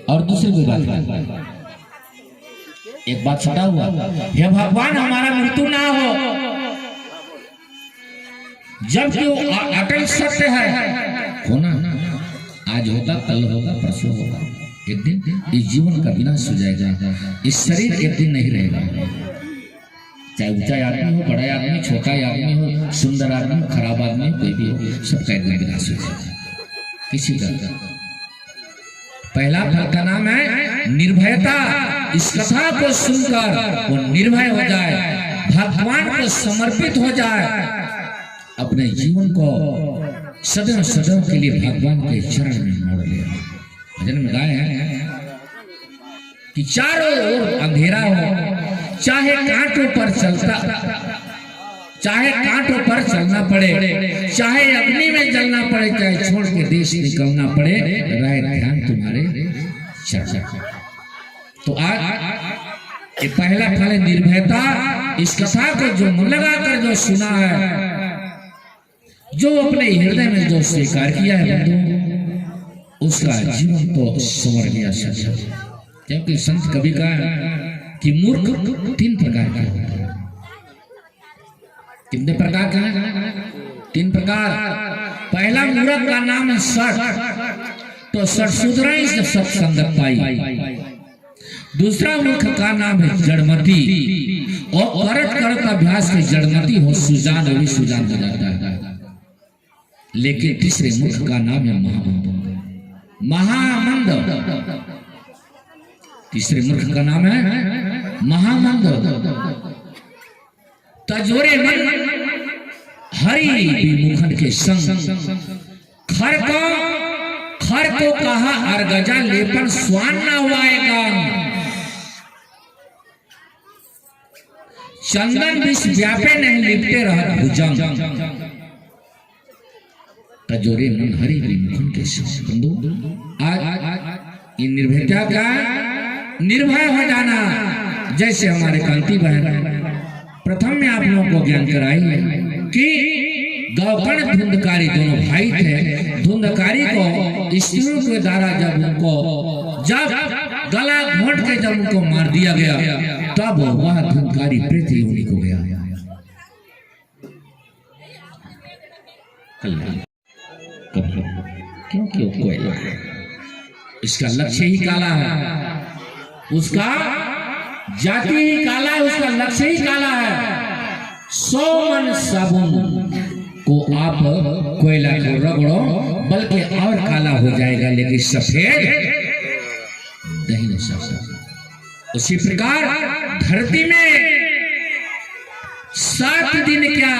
और दूसरी कोई बात, एक बात छटा हुआ, हे भगवान हमारा मृत्यु ना हो, जबकि वो अटल सत्य है। होना आज होगा, कल होगा, परसों होगा, एक दिन इस जीवन का विनाश हो जाएगा। इस शरीर एक दिन नहीं रहेगा। चाहे ऊंचा आदमी हो, बड़ा आदमी, छोटा आदमी हो, सुंदर आदमी, खराब आदमी, कोई भी हो, सबका एक दिन विनाश हो जाएगा किसी का। पहला फल का नाम है निर्भयता। इस कथा को सुनकर वो निर्भय हो जाए, भगवान को समर्पित हो जाए, अपने जीवन को सदैव सदैव के लिए भगवान के चरण में मोड़ ले। भजन में गाए हैं कि चारों ओर अंधेरा हो, चाहे कांटों पर चलना पड़े, चाहे अग्नि में जलना पड़े, चाहे छोड़ के देश निकलना पड़े, रहे ध्यान तुम्हारे चरण। तो आज ये पहला फल है निर्भयता। इस कथा को जो मन लगाकर जो सुना है, जो अपने हृदय में जो स्वीकार किया है बंधु, उसका जीवन तो संवर गया सच। क्योंकि संत कवि का कि मूर्ख 3 प्रकार के होते हैं। कितने प्रकार का है? 3 प्रकार। पहला मूर्ख का नाम है सठ, तो सठ सुधराई से सत्संगत पाई। दूसरा मूर्ख का नाम है जड़मती, और करत अभ्यास के जड़मती हो, सुजान अभी सुजान हो जाता है। लेकिन तीसरे मूर्ख का नाम है महामंद। तीसरे मूर्ख का नाम है महामंद। तजोरे मन हरि विमुखन के संग खर को कहा अर्गजा लेपन स्वान न हुआएगा। चंदन विष व्यापे नहीं लिपटे रहत भुजंग। तजोरे मन हरि विमुखन के संग। बंधु आज ये निर्भयता का निर्भय हो जाना, जैसे हमारे कांति बहन प्रथम में आप लोगों को ज्ञान कराई कि गौकर्ण धुंधकारी दोनों भाई थे। धुंधकारी को स्त्रियों के द्वारा जब गला घोंट के जब उनको मार दिया गया, तब वह धुंधकारी प्रेत योनि को गया। क्यों कोयला है, इसका लक्ष्य ही काला है, उसका जाति ही काला है, उसका लक्ष्य ही काला है। 100 मन साबुन को आप कोयला को रगड़ो, बल्कि और काला हो जाएगा, लेकिन सफेद नहीं हो सकता। उसी प्रकार धरती में 7 दिन क्या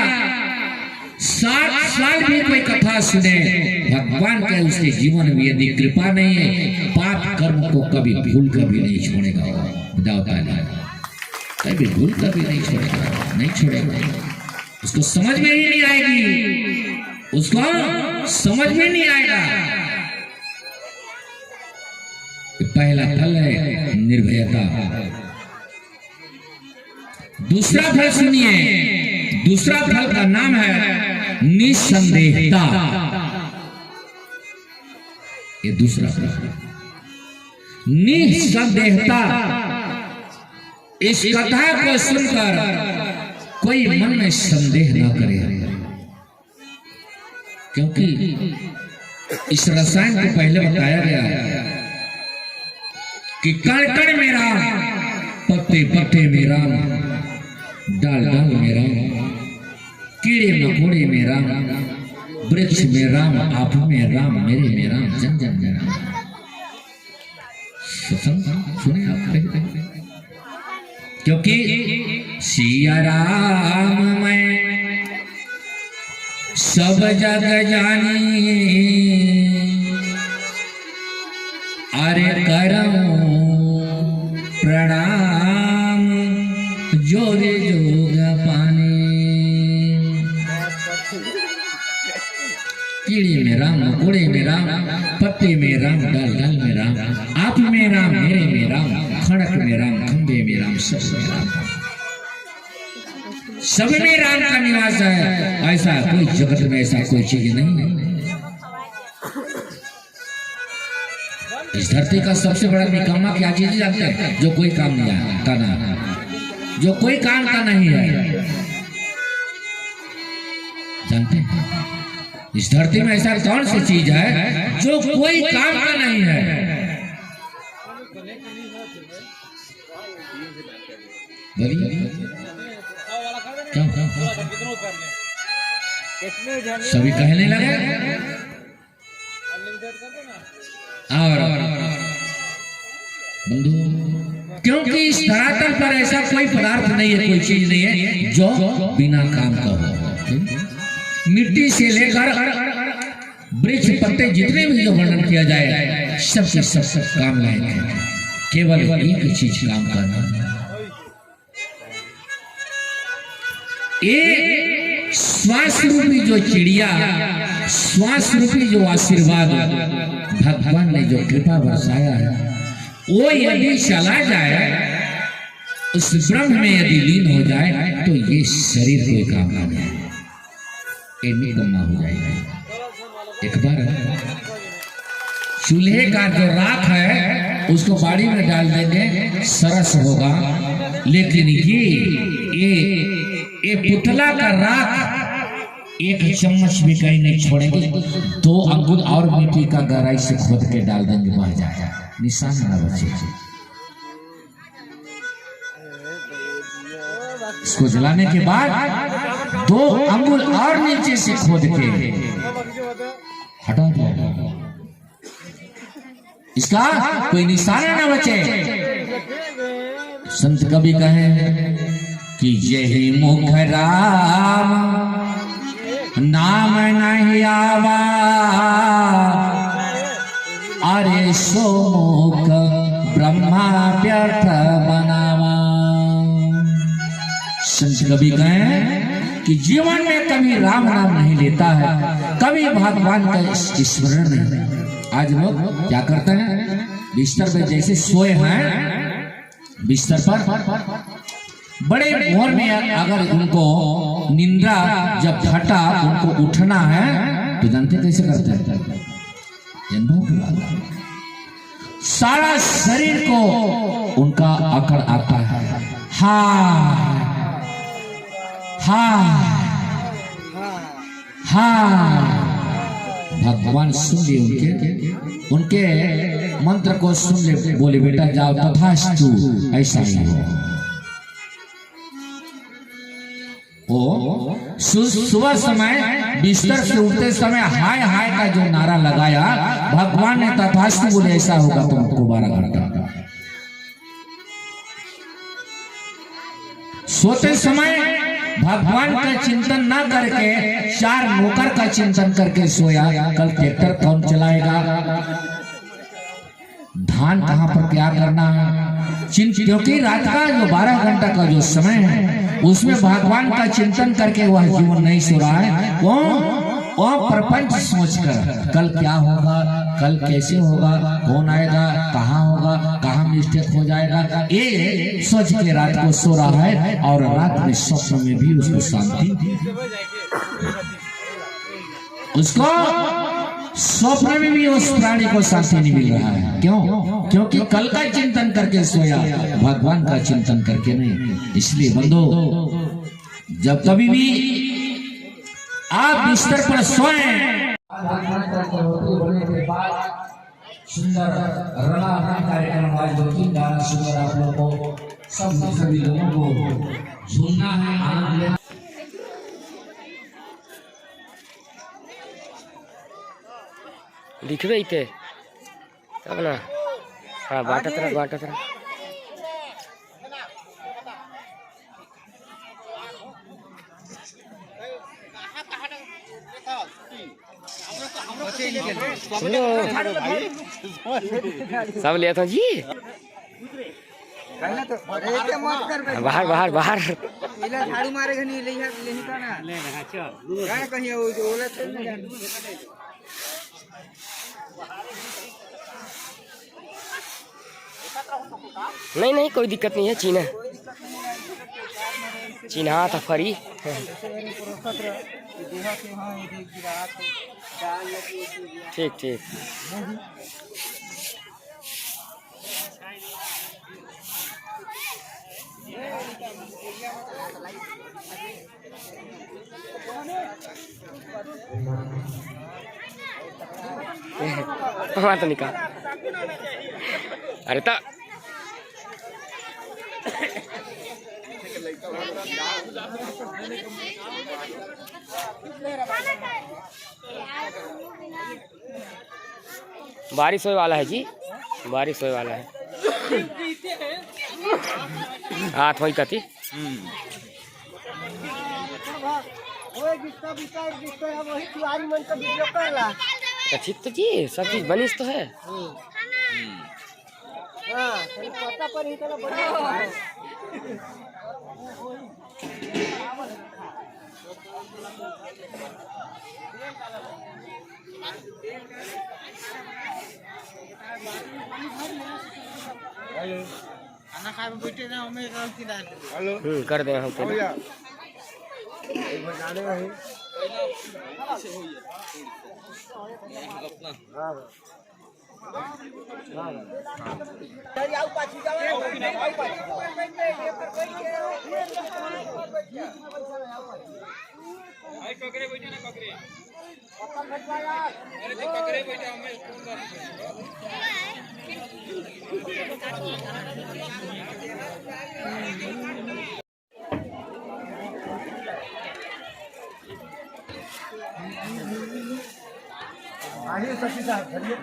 7 साल भी कोई कथा सुने, भगवान के उसके जीवन में यदि कृपा नहीं है, पाप कर्म को कभी भूल कभी नहीं छोड़ेगा। कभी भूल कभी नहीं छोड़ेगा, उसको समझ में ही नहीं आएगी, उसको समझ में नहीं आएगा। पहला फल है निर्भयता। दूसरा फल सुनिए, दूसरा फल का नाम है निसंदेहता। ये दूसरा फल निसंदेहता। इस कथा को सुनकर कोई मन में संदेह न करे, क्योंकि इस रसायन को पहले बताया गया कि कण कण में राम, पत्ते पत्ते में राम, डाल डाल में राम, कीड़े मकोड़े में राम, वृक्ष में राम, आप में राम, मेरे में राम, जन जन में राम। सुने आप, क्योंकि सिया राम मैं सब जग जानी, अरे करऊं प्रणाम जोरे जोग पानी। कीड़े में राम, मकोड़े में राम, पत्ते में राम, डाल डाल में राम, आप में राम, मेरे में राम, खड़क में राम, खंबे में राम, सब में राम, सब में राम का निवास है। ऐसा कोई जगत में ऐसा कोई चीज नहीं है। इस धरती का सबसे बड़ा निकम्मा क्या चीज जानते हैं? जो कोई काम नहीं करना, जो कोई काम का नहीं है। जानते हैं इस धरती में ऐसा कौन सी चीज है जो कोई काम का नहीं है? सभी कहने लगे। और बंधु, क्योंकि इस धरातल पर ऐसा कोई पदार्थ नहीं है, कोई चीज नहीं है जो बिना काम का हो। मिट्टी से लेकर वृक्ष पत्ते जितने भी जो वर्णन किया जाए, सब से सब काम लायक है। केवल एक चीज काम करना। ये श्वास रूपी जो चिड़िया, श्वास रूपी जो आशीर्वाद भगवान ने जो कृपा बरसाया है, वो यदि चला जाए, उस ब्रह्म में यदि लीन हो जाए, तो ये शरीर कोई काम का नहीं, ये निकम्मा हो जाएगा। एक बार चूल्हे का जो राख है उसको बाड़ी में डाल देंगे, सरस होगा, लेकिन ये पुतला का राख एक चम्मच भी कहीं नहीं छोड़ेंगे। 2 अंगुल और मिट्टी का गहराई से खोद के डाल देंगे, बह जाएगा, निशान न बचे। इसको जलाने के बाद 2 अंगुल और नीचे से खोद के हटा दो, इसका कोई निशान न बचे। संत कवि कहे कि यही मुख राम नाम नहीं आवा, अरे सो मुख ब्रह्मा व्यर्थ बनावा। संत कवि कहें कि जीवन में कभी राम नाम नहीं लेता है, कभी भगवान का स्मरण नहीं। आज लोग क्या करते हैं, बिस्तर पे जैसे सोए हैं, बिस्तर पर बड़े भोर में अगर उनको निंद्रा जब फटा उनको उठना है तो जानते कैसे करते हैं, सारा शरीर को उनका अकड़ आता है, हाँ हाँ हाँ। भगवान सुन लिए उनके मंत्र को सुन ले, बोले बेटा जाओ तथास्तु, ऐसा ही हो। ओ सुबह समय बिस्तर से उठते समय हाय हाय का जो नारा लगाया, भगवान ने तथास्तु बोले ऐसा होगा तुमको 12 घंटा। सोते समय भगवान का चिंतन ना करके 4 नौकर का चिंतन करके सोया, कल ट्रैक्टर कौन चलाएगा, धान कहां पर क्या करना है, क्योंकि रात का जो 12 घंटा का जो समय है उसमें भगवान का चिंतन करके वह जीवन नहीं सो रहा है, वो प्रपंच सोचकर कल क्या होगा, कल कैसे होगा, कौन आएगा, कहाँ होगा, कहाँ मिस्टेक हो जाएगा, ये सोच के रात को सो रहा है। और रात में स्वप्न में भी उसको शांति, उसको स्वप्न में भी उस प्राणी को शांति नहीं मिल रहा है। क्यों? क्योंकि कल का चिंतन करके सोया, भगवान का चिंतन करके नहीं। इसलिए बंधु, जब कभी भी आप बिस्तर पर सोएं, सुंदर कार्यक्रम आज 2-3 गाना सुंदर आप लोगों को सभी लोगों को सुनना है, आनंद लेना। दिखबे इते तब ना, हाँ बाटत रह। सब लिया था जी, बाहर बाहर बाहर झाड़ू मारेगा नहीं, नहीं था ना कहीं कहीं वो जो बोला था नहीं कोई दिक्कत नहीं है। चिन्हा था फरी। ठीक वहाँ तो निकाल, अरे तो बारिश होने वाला है जी, बारिश होने वाला है। हाँ थोड़ी कथी ठीक तो जी, सब चीज बनिश तो है। खाना खाए में बैठे ना, हमें कर दे हम तो। आइए सची साहब चलिए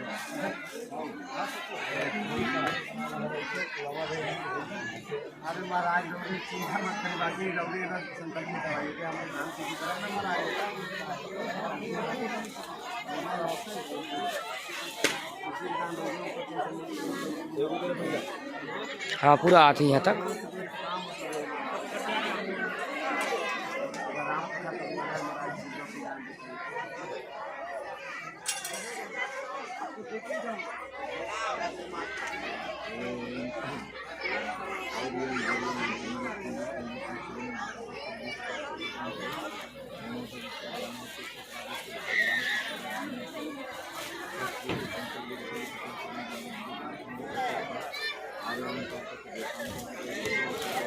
अरे महाराज लोग चिंता मत करें बाकी लोग संकट में दवाई के हमारे नाम की तरह ना महाराज हाँ पूरा आती यहाँ तक।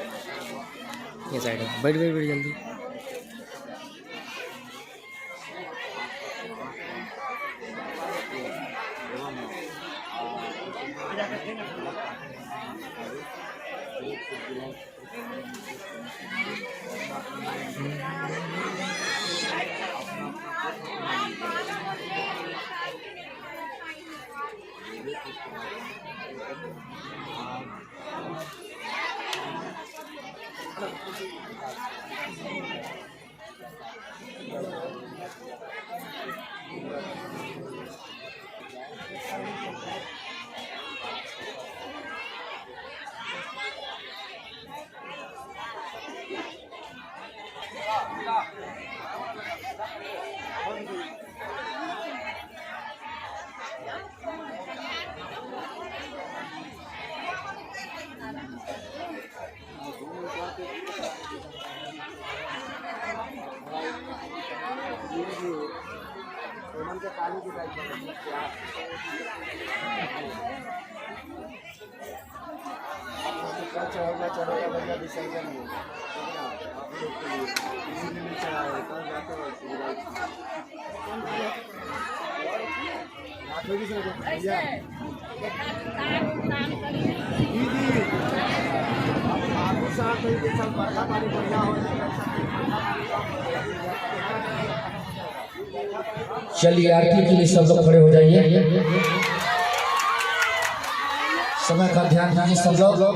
ये साइड है, बैठ बैठ बैठ जल्दी। चढ़ेगा बढ़िया विसर्जन में आप लोग के लिए इसीलिए नहीं चढ़ाए कल जाते वक्त भैया दीदी आपको साथ में जैसा बरखा पानी बढ़िया हो चलिए आरती के लिए सब लोग खड़े हो जाइए। समय का ध्यान दीजिए सब लोग।